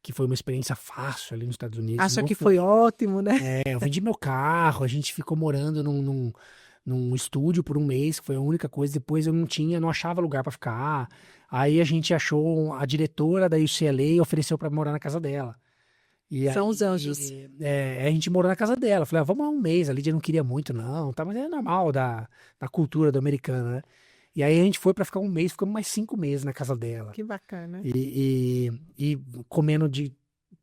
que foi uma experiência fácil ali nos Estados Unidos. Acha Não que foi- foi ótimo, né? eu vendi meu carro, a gente ficou morando num estúdio por um mês, que foi a única coisa. Depois eu não achava lugar pra ficar. Aí a gente achou a diretora da UCLA e ofereceu pra morar na casa dela. E São os aí, anjos. a gente morou na casa dela. Falei, vamos lá um mês. A Lídia não queria muito, não, tá? Mas é normal da cultura do americano, né? E aí a gente foi pra ficar um mês, ficamos mais 5 meses na casa dela. Que bacana. E comendo de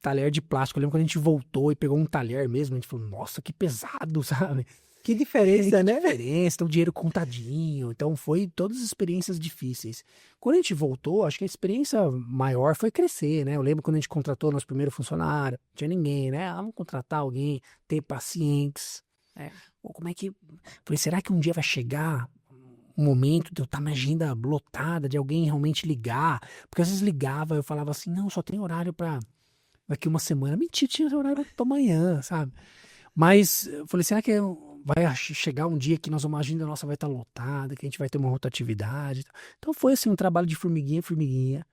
talher de plástico. Eu lembro quando a gente voltou e pegou um talher mesmo, a gente falou, nossa, que pesado, sabe? Que diferença, Que né? diferença, então o dinheiro contadinho. Então foi todas as experiências difíceis. Quando a gente voltou, acho que a experiência maior foi crescer, né? Eu lembro quando a gente contratou nosso primeiro funcionário, não tinha ninguém, né? Vamos contratar alguém, ter pacientes. Pô, como é que. Falei, será que um dia vai chegar um momento de eu estar na agenda lotada, de alguém realmente ligar? Porque às vezes ligava, eu falava assim, não, só tem horário pra daqui uma semana. Mentira, tinha horário pra amanhã, sabe? Mas eu falei, será que vai chegar um dia que a agenda nossa vai estar lotada, que a gente vai ter uma rotatividade? Então foi assim um trabalho de formiguinha, formiguinha,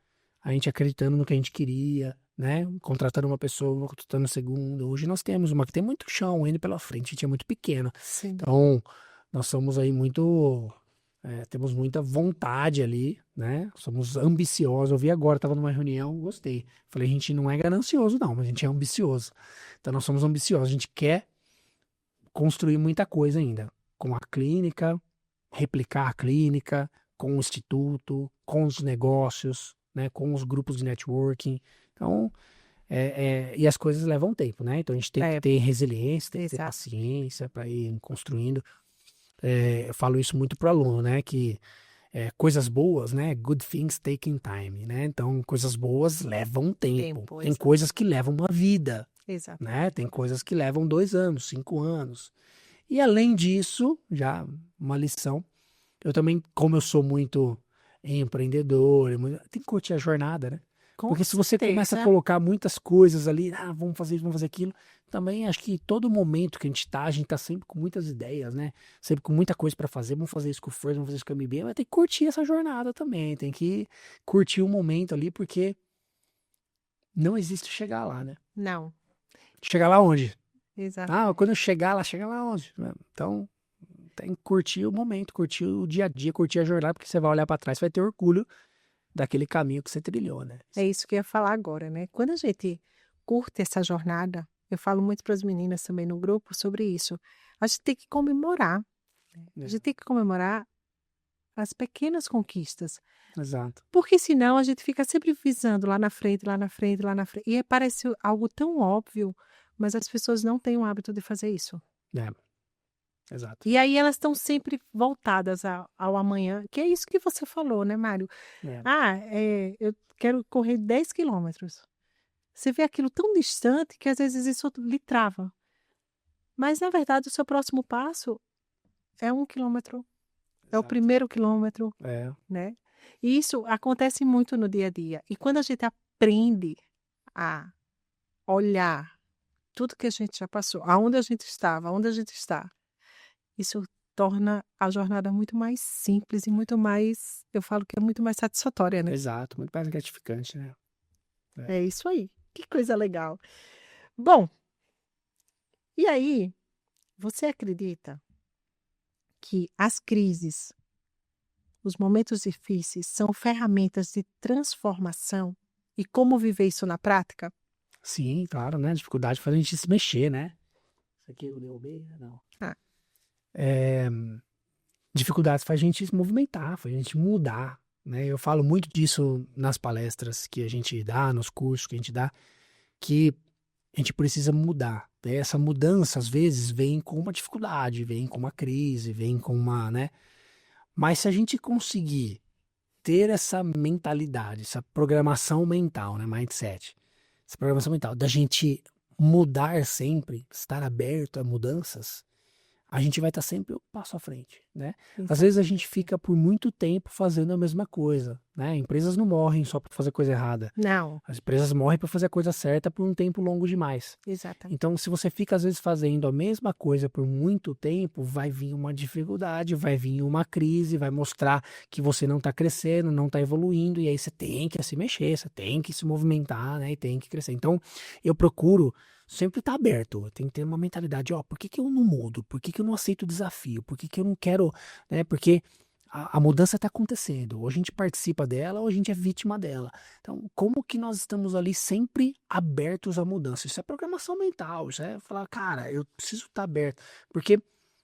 a gente acreditando no que a gente queria, né? Contratando uma pessoa, contratando a segunda. Hoje nós temos uma que tem muito chão ainda pela frente, a gente é muito pequeno. Sim. Então nós somos aí temos muita vontade ali, né? Somos ambiciosos. Eu vi agora, estava numa reunião, gostei. Falei, a gente não é ganancioso não, mas a gente é ambicioso. Então nós somos ambiciosos, a gente quer construir muita coisa ainda, com a clínica, replicar a clínica, com o instituto, com os negócios, né, com os grupos de networking. Então, e as coisas levam tempo, né? Então a gente tem que ter resiliência, tem que ter Exato. paciência para ir construindo. Eu falo isso muito para o aluno, né? Que coisas boas, né? Good things taking time, né? Então, coisas boas levam tempo. Tem exato. coisas que levam uma vida, Exato. né? Tem coisas que levam 2 anos, 5 anos. E além disso, já uma lição, eu também, como eu sou muito empreendedor, tem que curtir a jornada, né? Com Porque se você começa a certeza. colocar muitas coisas ali, vamos fazer isso, vamos fazer aquilo, também acho que todo momento que a gente tá sempre com muitas ideias, né? Sempre com muita coisa para fazer, vamos fazer isso com o First, vamos fazer isso com o MBA, mas tem que curtir essa jornada também, tem que curtir o momento ali, porque não existe chegar lá, né? Não. Chegar lá onde? Exato. Quando eu chegar lá, chega lá onde? Então, tem que curtir o momento, curtir o dia a dia, curtir a jornada, porque você vai olhar para trás, você vai ter orgulho daquele caminho que você trilhou, né? É isso que eu ia falar agora, né? Quando a gente curte essa jornada, eu falo muito para as meninas também no grupo sobre isso. A gente tem que comemorar. A gente tem que comemorar as pequenas conquistas. Exato. Porque senão a gente fica sempre visando lá na frente, lá na frente, lá na frente. E parece algo tão óbvio, mas as pessoas não têm o hábito de fazer isso. Exato. E aí elas estão sempre voltadas ao amanhã, que é isso que você falou, né, Mário? Eu quero correr 10 quilômetros. Você vê aquilo tão distante que às vezes isso lhe trava. Mas, na verdade, o seu próximo passo é 1 quilômetro. É o primeiro quilômetro, né? E isso acontece muito no dia a dia. E quando a gente aprende a olhar tudo que a gente já passou, aonde a gente estava, aonde a gente está, isso torna a jornada muito mais simples e muito mais, eu falo que é muito mais satisfatória, né? Exato, muito mais gratificante, né? É isso aí. Que coisa legal. Bom, e aí, você acredita que as crises, os momentos difíceis são ferramentas de transformação? E como viver isso na prática? Sim, claro, né? Dificuldade faz a gente se mexer, né? Isso aqui eu derrubei? Não. Dificuldades faz a gente se movimentar, faz a gente mudar, né? Eu falo muito disso nas palestras que a gente dá, nos cursos que a gente dá, que a gente precisa mudar, né? Essa mudança, às vezes, vem com uma dificuldade, vem com uma crise, vem com uma, né? Mas se a gente conseguir ter essa mentalidade, essa programação mental, né? Mindset, essa programação mental, da gente mudar sempre, estar aberto a mudanças, a gente vai estar sempre um passo à frente, né? Às Exato. vezes a gente fica por muito tempo fazendo a mesma coisa, né? Empresas não morrem só por fazer coisa errada. Não, As empresas morrem por fazer a coisa certa por um tempo longo demais. exatamente. Então, se você fica às vezes fazendo a mesma coisa por muito tempo, vai vir uma dificuldade, vai vir uma crise, vai mostrar que você não está crescendo, não está evoluindo, e aí você tem que se mexer, você tem que se movimentar, né? E tem que crescer. Então, eu procuro sempre estar aberto, tem que ter uma mentalidade, ó, por que que eu não mudo? Por que que eu não aceito o desafio? Por que que eu não quero, né? Porque a mudança está acontecendo, ou a gente participa dela, ou a gente é vítima dela. Então, como que nós estamos ali sempre abertos à mudança? Isso é programação mental, isso é falar, cara, eu preciso estar aberto, porque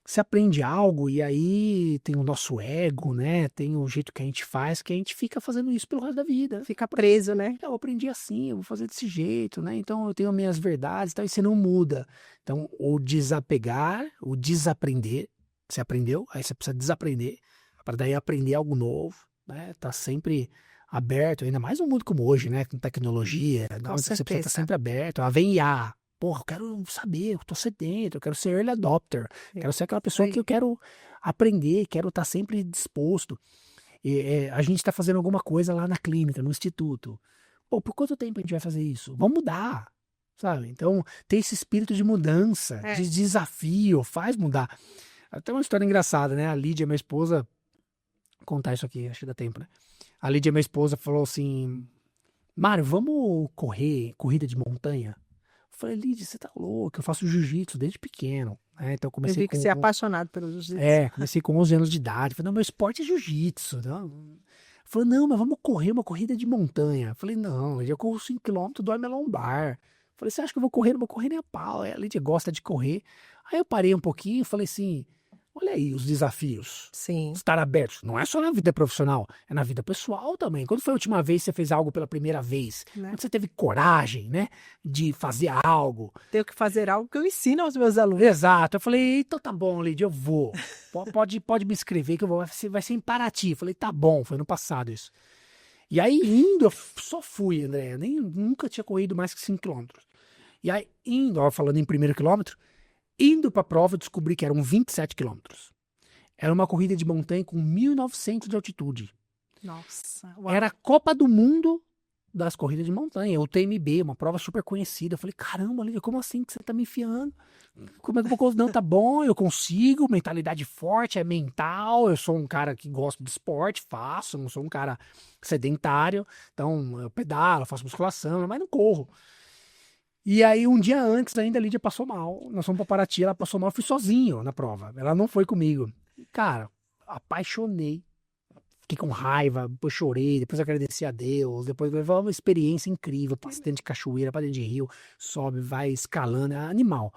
você aprende algo e aí tem o nosso ego, né? Tem o jeito que a gente faz, que a gente fica fazendo isso pelo resto da vida. Fica preso, né? Eu aprendi assim, eu vou fazer desse jeito, né? Então eu tenho as minhas verdades, e você não muda. Então, o desapegar, o desaprender, você aprendeu, aí você precisa desaprender, para daí aprender algo novo, né? Tá sempre aberto, ainda mais num mundo como hoje, né? Com tecnologia, Com você precisa estar certeza. sempre aberto. Ah, vem IA. Porra, eu quero saber, eu tô sedento, eu quero ser early adopter, quero ser aquela pessoa Aí. que eu quero aprender, quero estar sempre disposto. A gente está fazendo alguma coisa lá na clínica, no instituto. Pô, por quanto tempo a gente vai fazer isso? Vamos mudar, sabe? Então, ter esse espírito de mudança, É. de desafio, faz mudar. Até uma história engraçada, né? A Lídia, minha esposa, vou contar isso aqui, acho que dá tempo, né? A Lídia, minha esposa, falou assim: Mário, vamos correr corrida de montanha? Eu falei, Lídia, você tá louco? Eu faço jiu-jitsu desde pequeno, né? Então, eu Eu comecei vi que você é apaixonado pelo jiu-jitsu. comecei com 11 anos de idade. Falei, não, meu esporte é jiu-jitsu. Não. Falei, não, mas vamos correr uma corrida de montanha. Falei, não, eu corro 5 km, dói minha lombar. Falei, você acha que eu vou correr? Não vou correr nem a pau. A Lídia gosta de correr. Aí eu parei um pouquinho e falei assim, olha aí os desafios. Sim, Estar aberto. Não é só na vida profissional, é na vida pessoal também. Quando foi a última vez que você fez algo pela primeira vez? né? Quando você teve coragem, né, de fazer algo? Tenho que fazer algo que eu ensino aos meus alunos. Exato. Eu falei, então tá bom, Lídia, eu vou. Pode me escrever que eu vou. Vai ser em Paraty. Eu falei, tá bom, foi no passado isso. E aí, indo, eu só fui, André. Nunca tinha corrido mais que 5 quilômetros. E aí, indo, ó, falando em primeiro quilômetro, indo pra prova, eu descobri que eram 27 quilômetros. Era uma corrida de montanha com 1.900 de altitude. Nossa, uau. Era a Copa do Mundo das corridas de montanha, o TMB, uma prova super conhecida. Eu falei, caramba, Lídia, como assim que você tá me enfiando? Como é que eu vou conseguir? Não, tá bom, eu consigo, mentalidade forte, é mental, eu sou um cara que gosto de esporte, faço, não sou um cara sedentário, então eu pedalo, faço musculação, mas não corro. E aí, um dia antes ainda, a Lídia passou mal, nós fomos pra Paraty, ela passou mal, eu fui sozinho na prova, ela não foi comigo. Cara, apaixonei. Fiquei com raiva, depois chorei, depois agradeci a Deus, depois foi uma experiência incrível, passei dentro de cachoeira, pra dentro de rio, sobe, vai escalando, é animal.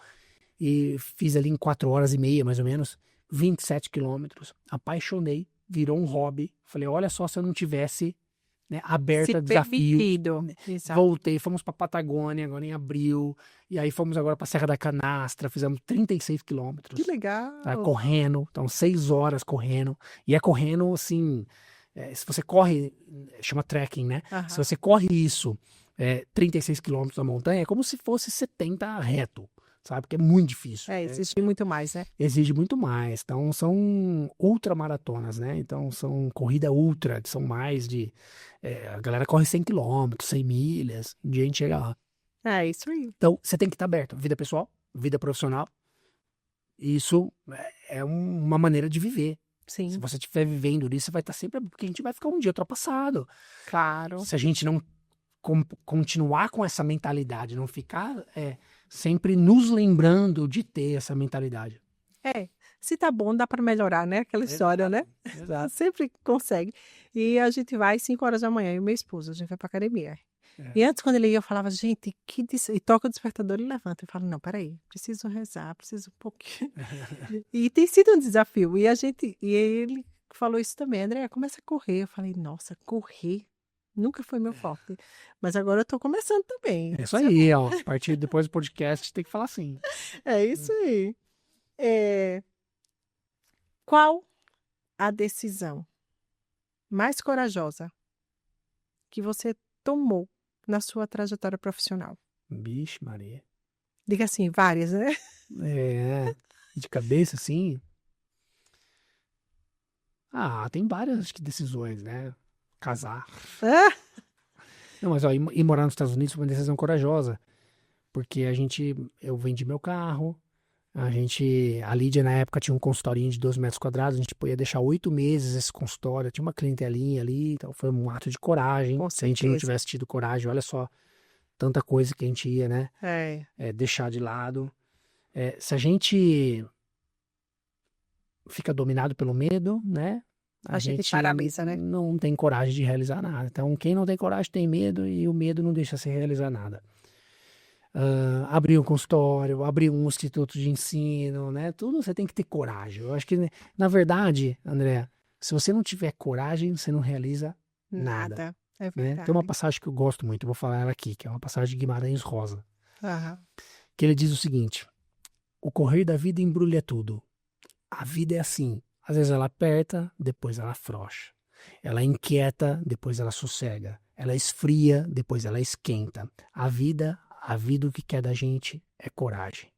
E fiz ali em 4 horas e meia, mais ou menos, 27 quilômetros, apaixonei, virou um hobby. Falei, olha só, se eu não tivesse, né, aberto Se a desafios, permitido. Exato. voltei, fomos pra Patagônia agora em abril, e aí fomos agora pra Serra da Canastra, fizemos 36 quilômetros. Que legal. Tá correndo, então 6 horas correndo, e é correndo assim, se você corre, chama trekking, né? Aham. Se você corre isso, 36 quilômetros da montanha, é como se fosse 70 reto, sabe? Porque é muito difícil. Existe muito mais, né? Exige muito mais, então são ultramaratonas, né? Então são corrida ultra, são mais de, a galera corre 100 quilômetros, 100 milhas, um dia a gente chega lá. É isso aí. Então você tem que estar aberto, vida pessoal, vida profissional. Isso é uma maneira de viver. Se Sim, você estiver vivendo isso, você vai estar sempre. Porque a gente vai ficar um dia ultrapassado. claro. Se a gente não continuar com essa mentalidade, não ficar sempre nos lembrando de ter essa mentalidade. Se tá bom, dá para melhorar, né? Aquela história, né? Exato. Sempre consegue. E a gente vai 5 horas da manhã, eu e meu esposo, a gente vai pra academia. É. E antes, quando ele ia, eu falava, gente, e toca o despertador e levanta. Eu falo, não, peraí, preciso rezar, preciso um pouquinho. E tem sido um desafio. E ele falou isso também, André, começa a correr. Eu falei, nossa, correr nunca foi meu forte. Mas agora eu tô começando também. É isso aí, ó. A partir depois do podcast tem que falar assim. É isso aí. Qual a decisão mais corajosa que você tomou na sua trajetória profissional? Vixe, Maria. Diga assim, várias, né? É. de cabeça, assim. Tem várias acho que, decisões, né? Casar. Ah, Não, mas ó, ir morar nos Estados Unidos foi uma decisão corajosa. Porque eu vendi meu carro, a Lídia na época tinha um consultorinho de 12 metros quadrados, a gente podia deixar 8 meses esse consultório, tinha uma clientelinha ali, então foi um ato de coragem. com Se a gente não certeza. tivesse tido coragem, olha só, tanta coisa que a gente ia, né, É, deixar de lado. Se a gente fica dominado pelo medo, né, a gente paralisa, né? não tem coragem de realizar nada. Então, quem não tem coragem tem medo e o medo não deixa você realizar nada. Abrir um consultório, abrir um instituto de ensino, né? Tudo você tem que ter coragem. Eu acho que, na verdade, André, se você não tiver coragem, você não realiza nada, Nada. É né? Tem uma verdade. passagem que eu gosto muito, eu vou falar ela aqui, que é uma passagem de Guimarães Rosa, Aham. que ele diz o seguinte: o correr da vida embrulha tudo. A vida é assim. Às vezes ela aperta, depois ela afrouxa. Ela inquieta, depois ela sossega. Ela esfria, depois ela esquenta. A vida o que quer da gente é coragem.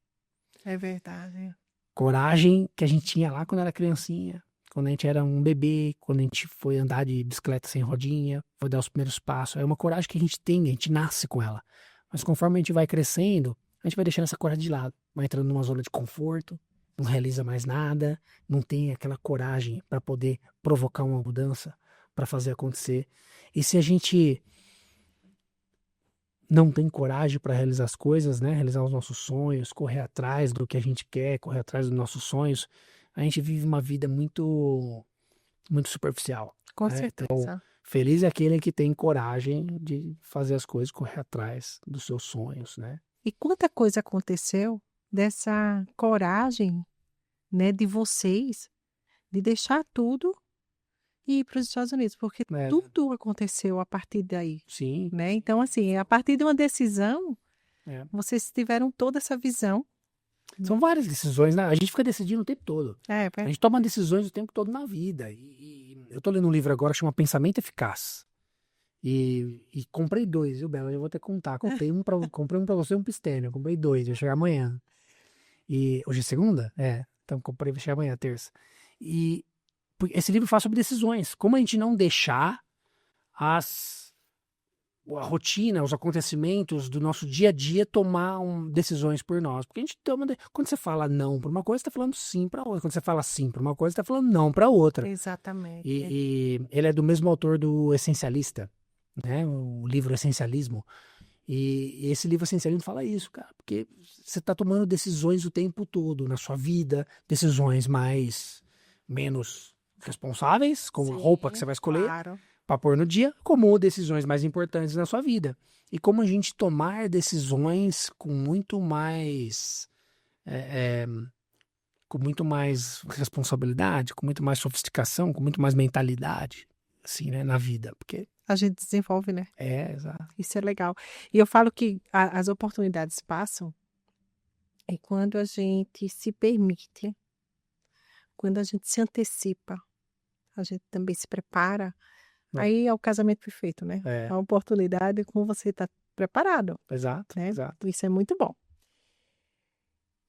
É verdade. Coragem que a gente tinha lá quando era criancinha, quando a gente era um bebê, quando a gente foi andar de bicicleta sem rodinha, foi dar os primeiros passos. É uma coragem que a gente tem, a gente nasce com ela. Mas conforme a gente vai crescendo, a gente vai deixando essa coragem de lado, vai entrando numa zona de conforto, não realiza mais nada, não tem aquela coragem para poder provocar uma mudança, para fazer acontecer. E se a gente não tem coragem para realizar as coisas, né? Realizar os nossos sonhos, correr atrás do que a gente quer, correr atrás dos nossos sonhos, a gente vive uma vida muito, muito superficial, Com né? Então, certeza. feliz é aquele que tem coragem de fazer as coisas, correr atrás dos seus sonhos, né? E quanta coisa aconteceu dessa coragem, né, de vocês de deixar tudo e ir para os Estados Unidos, porque É, tudo aconteceu a partir daí, sim, né? Então, assim, a partir de uma decisão, é. vocês tiveram toda essa visão, São né? várias decisões, né? A gente fica decidindo o tempo todo. É, A gente toma decisões o tempo todo na vida. E eu tô lendo um livro agora que chama Pensamento Eficaz. E comprei dois, viu, Bela? Eu vou até contar. Comprei um pra você e um pro Stênio. Comprei dois, vai chegar amanhã. E hoje é segunda? É. Então comprei, vai chegar amanhã, terça. E esse livro fala sobre decisões. Como a gente não deixar a rotina, os acontecimentos do nosso dia a dia tomar decisões por nós. Porque a gente toma. Quando você fala não para uma coisa, você tá falando sim para outra. Quando você fala sim para uma coisa, você tá falando não para outra. exatamente. E ele é do mesmo autor do Essencialista, né? O livro Essencialismo. E esse livro Essencialismo fala isso, cara, porque você está tomando decisões o tempo todo na sua vida, decisões menos responsáveis, como a roupa que você Sim, vai escolher claro. para pôr no dia, como decisões mais importantes na sua vida. E como a gente tomar decisões é, é, com muito mais responsabilidade, com muito mais sofisticação, com muito mais mentalidade, assim, né, na vida. Porque A gente desenvolve, né? exato. Isso é legal. E eu falo que as oportunidades passam é quando a gente se permite, quando a gente se antecipa, a gente também se prepara. Não, Aí é o casamento perfeito, né? é, A oportunidade como você está preparado, exato, né? exato. Isso é muito bom.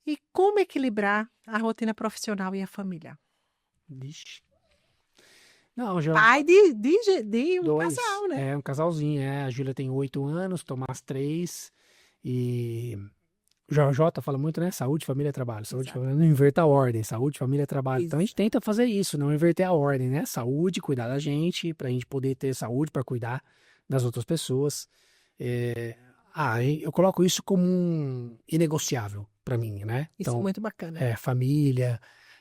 E como equilibrar a rotina profissional e a família? Vixe. Não, já Pai de um dois, casal, né? um casalzinho, A Júlia tem 8 anos, Tomás 3, e o Jota fala muito, né? Saúde, família, trabalho. Saúde, Exato. família, não inverta a ordem. Saúde, família, trabalho. Então a gente Isso. tenta fazer isso, não inverter a ordem, né? Saúde, cuidar da gente, pra gente poder ter saúde para cuidar das outras pessoas. Eu coloco isso como um inegociável pra mim, né? Isso é Então, muito bacana. família,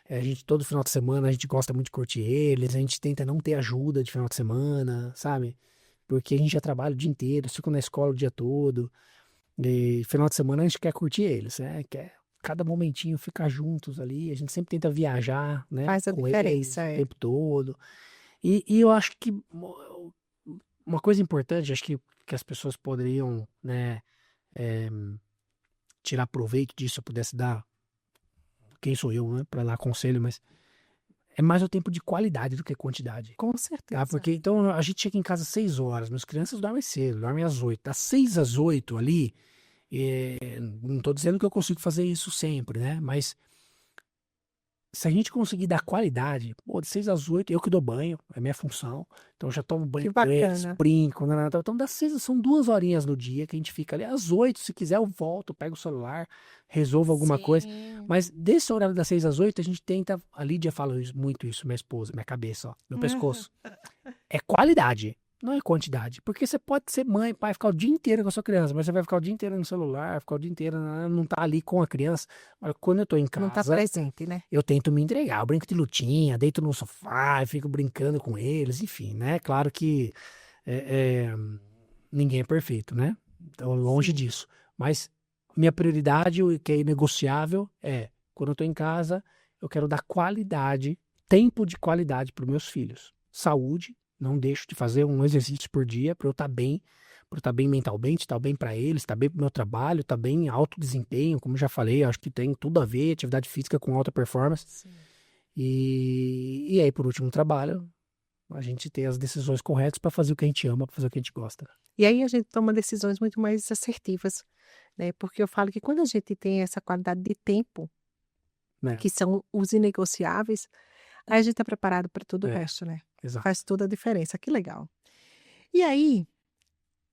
a gente todo final de semana a gente gosta muito de curtir eles, a gente tenta não ter ajuda de final de semana, sabe? Porque a gente já trabalha o dia inteiro, fica na escola o dia todo. E final de semana a gente quer curtir eles, né? Quer cada momentinho ficar juntos ali. A gente sempre tenta viajar, né? Faz a Com eles diferença, o é. tempo todo. E eu acho que uma coisa importante, acho que as pessoas poderiam, né, eh, tirar proveito disso, se eu pudesse dar, quem sou eu, né, para dar conselho, mas é mais o tempo de qualidade do que quantidade. Com Tá? certeza. Porque então a gente chega em casa às 6 horas, meus crianças dormem cedo, dormem às 8. Das 6 às 8 ali, não estou dizendo que eu consigo fazer isso sempre, né? Mas se a gente conseguir dar qualidade, pô, de 6 às 8, eu que dou banho, é minha função. Então eu já tomo Que banho com eles, bacana. brinco, né? Então das 6 são 2 horinhas no dia que a gente fica ali. Às 8, se quiser, eu volto, pego o celular, resolvo alguma coisa. Sim. Mas desse horário das 6 às 8, a gente tenta. A Lídia fala muito isso, minha esposa, minha cabeça, ó, meu pescoço. É qualidade, não é quantidade. Porque você pode ser mãe, pai, ficar o dia inteiro com a sua criança, mas você vai ficar o dia inteiro no celular, ficar o dia inteiro, não tá ali com a criança. Mas quando eu tô em Não tá casa, presente, né? eu tento me entregar. Eu brinco de lutinha, deito no sofá, fico brincando com eles, enfim, né? Claro que é, é, ninguém é perfeito, né? Então, longe Sim. disso. Mas minha prioridade, o que é inegociável, é quando eu tô em casa, eu quero dar qualidade, tempo de qualidade para os meus filhos. Saúde, não deixo de fazer um exercício por dia para eu estar bem, para eu estar bem mentalmente, estar bem para eles, estar bem para o meu trabalho, estar bem em alto desempenho, como já falei, acho que tem tudo a ver, atividade física com alta performance. Sim. E aí, por último, trabalho, a gente ter as decisões corretas para fazer o que a gente ama, para fazer o que a gente gosta. E aí a gente toma decisões muito mais assertivas, né? Porque eu falo que quando a gente tem essa qualidade de tempo, Né? que são os inegociáveis, aí a gente está preparado para todo o É, resto, né? exato. Faz toda a diferença. Que legal. E aí,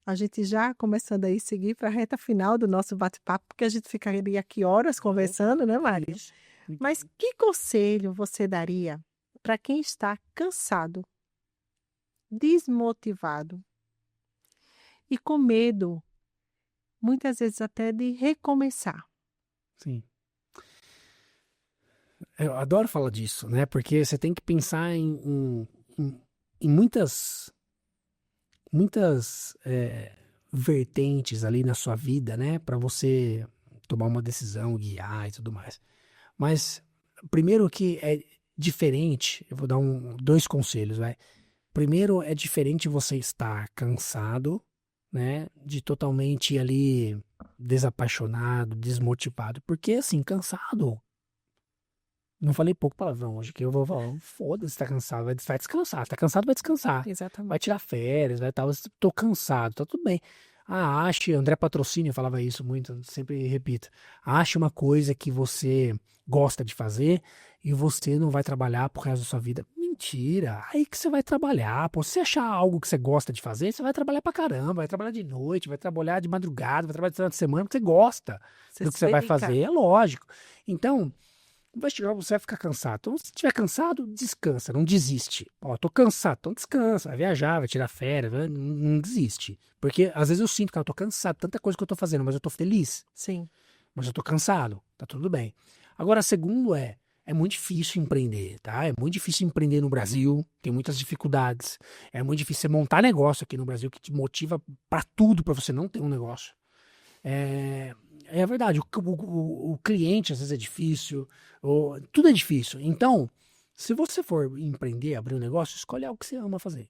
a gente já começando aí seguir para a reta final do nosso bate-papo, porque a gente ficaria aqui horas conversando, né, Mário? Isso. Mas que conselho você daria para quem está cansado, desmotivado e com medo, muitas vezes até de recomeçar? Sim. Eu adoro falar disso, né? Porque você tem que pensar em muitas vertentes ali na sua vida, né? Para você tomar uma decisão, guiar e tudo mais. Mas, primeiro que é diferente, eu vou dar dois conselhos, vai. Primeiro, é diferente você estar cansado, né? De totalmente ali desapaixonado, desmotivado. Porque, assim, cansado. Não falei pouco palavrão hoje, que eu vou falar, foda-se, tá cansado, vai descansar. Tá cansado, vai descansar. Vai Exatamente. tirar férias, vai tal. Tô cansado, tá tudo bem. Ah, ache, André Patrocínio falava isso muito, sempre repito. Ache uma coisa que você gosta de fazer e você não vai trabalhar pro resto da sua vida. Mentira, aí que você vai trabalhar, pô. Se você achar algo que você gosta de fazer, você vai trabalhar pra caramba, vai trabalhar de noite, vai trabalhar de madrugada, vai trabalhar de final de semana, porque você gosta Você do que se você vai dedica. fazer, é lógico. Então, vai chegar, você vai ficar cansado. Então, se estiver cansado, descansa, não desiste. Ó, tô cansado, então descansa, vai viajar, vai tirar férias, não desiste. Porque às vezes eu sinto que eu tô cansado, tanta coisa que eu tô fazendo, mas eu tô feliz, Sim, mas eu tô cansado, tá tudo bem. Agora, segundo é muito difícil empreender, tá? É muito difícil empreender no Brasil, tem muitas dificuldades. É muito difícil você montar negócio aqui no Brasil que te motiva pra tudo, pra você não ter um negócio. É, é verdade, o cliente às vezes é difícil, tudo é difícil. Então, se você for empreender, abrir um negócio, escolhe algo que você ama fazer.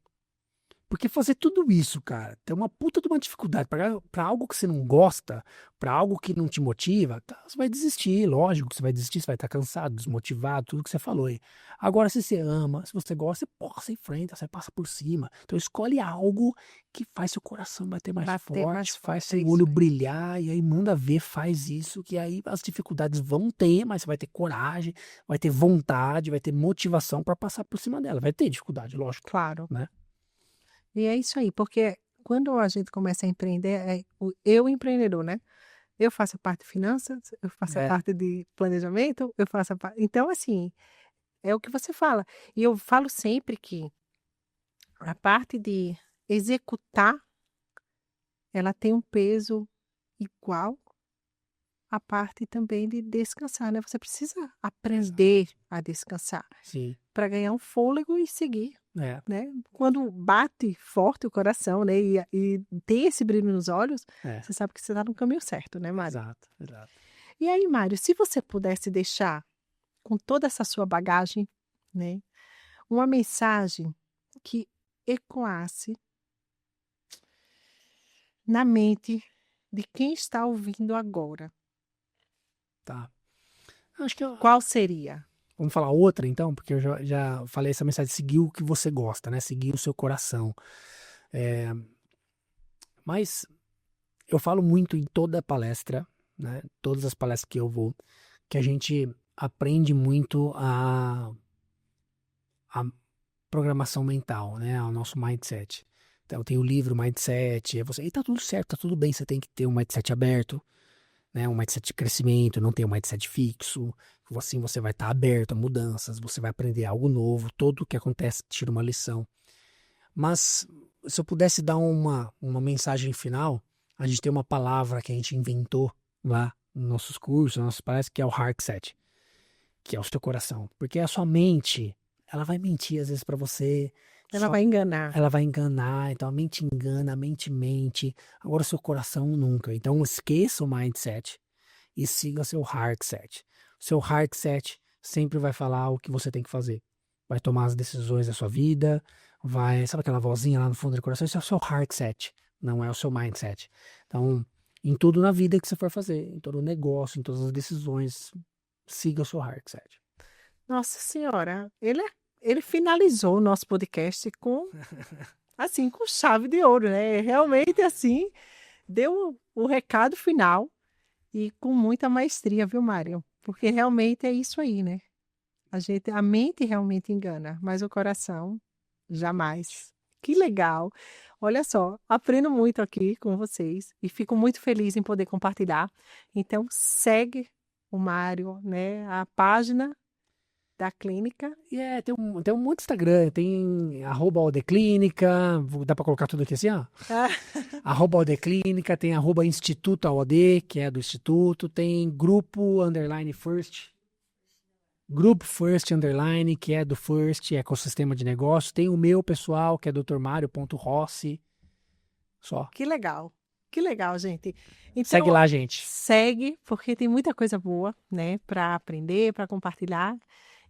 Porque fazer tudo isso, cara, tem uma puta de uma dificuldade. Pra algo que você não gosta, pra algo que não te motiva, tá, você vai desistir. Lógico que você vai desistir, você vai estar cansado, desmotivado, tudo que você falou aí. Agora, se você ama, se você gosta, você passa em frente, você passa por cima. Então, escolhe algo que faz seu coração bater mais bater mais forte, faz forte, é seu isso olho aí. brilhar, e aí manda ver, faz isso, que aí as dificuldades vão ter, mas você vai ter coragem, vai ter vontade, vai ter motivação para passar por cima dela. Vai ter dificuldade, lógico, Claro. né? E é isso aí, porque quando a gente começa a empreender, é o eu empreendedor, né? Eu faço a parte de finanças, eu faço a É, parte de planejamento, eu faço a parte. Então, assim, é o que você fala. E eu falo sempre que a parte de executar, ela tem um peso igual à parte também de descansar, né? Você precisa exato. aprender a descansar Sim, para ganhar um fôlego e seguir. é, Né? Quando bate forte o coração, né, e tem esse brilho nos olhos, é, você sabe que você está no caminho certo, né, Mário? exato, exato. E aí, Mário, se você pudesse deixar com toda essa sua bagagem, né, uma mensagem que ecoasse na mente de quem está ouvindo agora, Tá. Acho que qual seria? vamos falar outra então, porque eu já falei essa mensagem, seguir o que você gosta, né? Seguir o seu coração. É, mas eu falo muito em toda palestra, né? Todas as palestras que eu vou, que a gente aprende muito a programação mental, né? O nosso mindset. Então, tem o livro Mindset, e tá tudo certo, tá tudo bem, você tem que ter um mindset aberto, né? Um mindset de crescimento, não tem um mindset fixo. Assim você vai estar aberto a mudanças, você vai aprender algo novo, tudo que acontece tira uma lição. Mas se eu pudesse dar uma mensagem final, a gente tem uma palavra que a gente inventou lá nos nossos cursos, nas nossas palestras, que é o heart set, que é o seu coração. Porque a sua mente, ela vai mentir às vezes para você. Ela vai enganar. Ela vai enganar, então a mente engana, a mente mente. Agora o seu coração nunca. Então esqueça o mindset e siga seu heart set. O seu heart set sempre vai falar o que você tem que fazer. Vai tomar as decisões da sua vida, sabe aquela vozinha lá no fundo do coração? Esse é o seu heart set, não é o seu mindset. Então, em tudo na vida que você for fazer, em todo negócio, em todas as decisões, siga o seu heart set. Nossa Senhora, ele finalizou o nosso podcast com chave de ouro, né? Realmente, assim, deu o recado final e com muita maestria, viu, Mário? Porque realmente é isso aí, né? A mente realmente engana, mas o coração jamais. Que legal! Olha só, aprendo muito aqui com vocês e fico muito feliz em poder compartilhar. Então, segue o Mário, né? A página da clínica. Tem um monte de Instagram, tem @aldeclínica, dá pra colocar tudo aqui assim, ó. @aldeclínica, tem @instituto AOD, que é do instituto, tem grupo _first, grupo first _, que é do First, ecossistema de negócio, tem o meu pessoal, que é drmario.rossi, só. Que legal, gente. Então, Segue lá, gente. segue, porque tem muita coisa boa, né, para aprender, para compartilhar.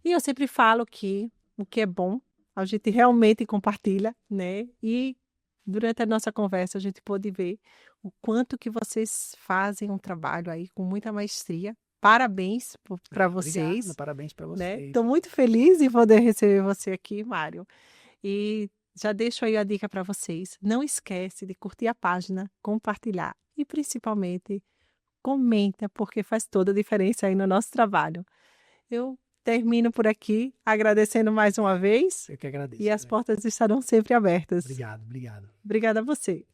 E eu sempre falo que o que é bom, a gente realmente compartilha, né? E durante a nossa conversa a gente pôde ver o quanto que vocês fazem um trabalho aí com muita maestria. Parabéns para vocês. Obrigado, parabéns para Né? vocês. Estou muito feliz em poder receber você aqui, Mário. E já deixo aí a dica para vocês. Não esquece de curtir a página, compartilhar e principalmente comenta, porque faz toda a diferença aí no nosso trabalho. Eu termino por aqui, agradecendo mais uma vez. Eu que agradeço. E as portas estarão sempre abertas. Obrigado. Obrigada a você.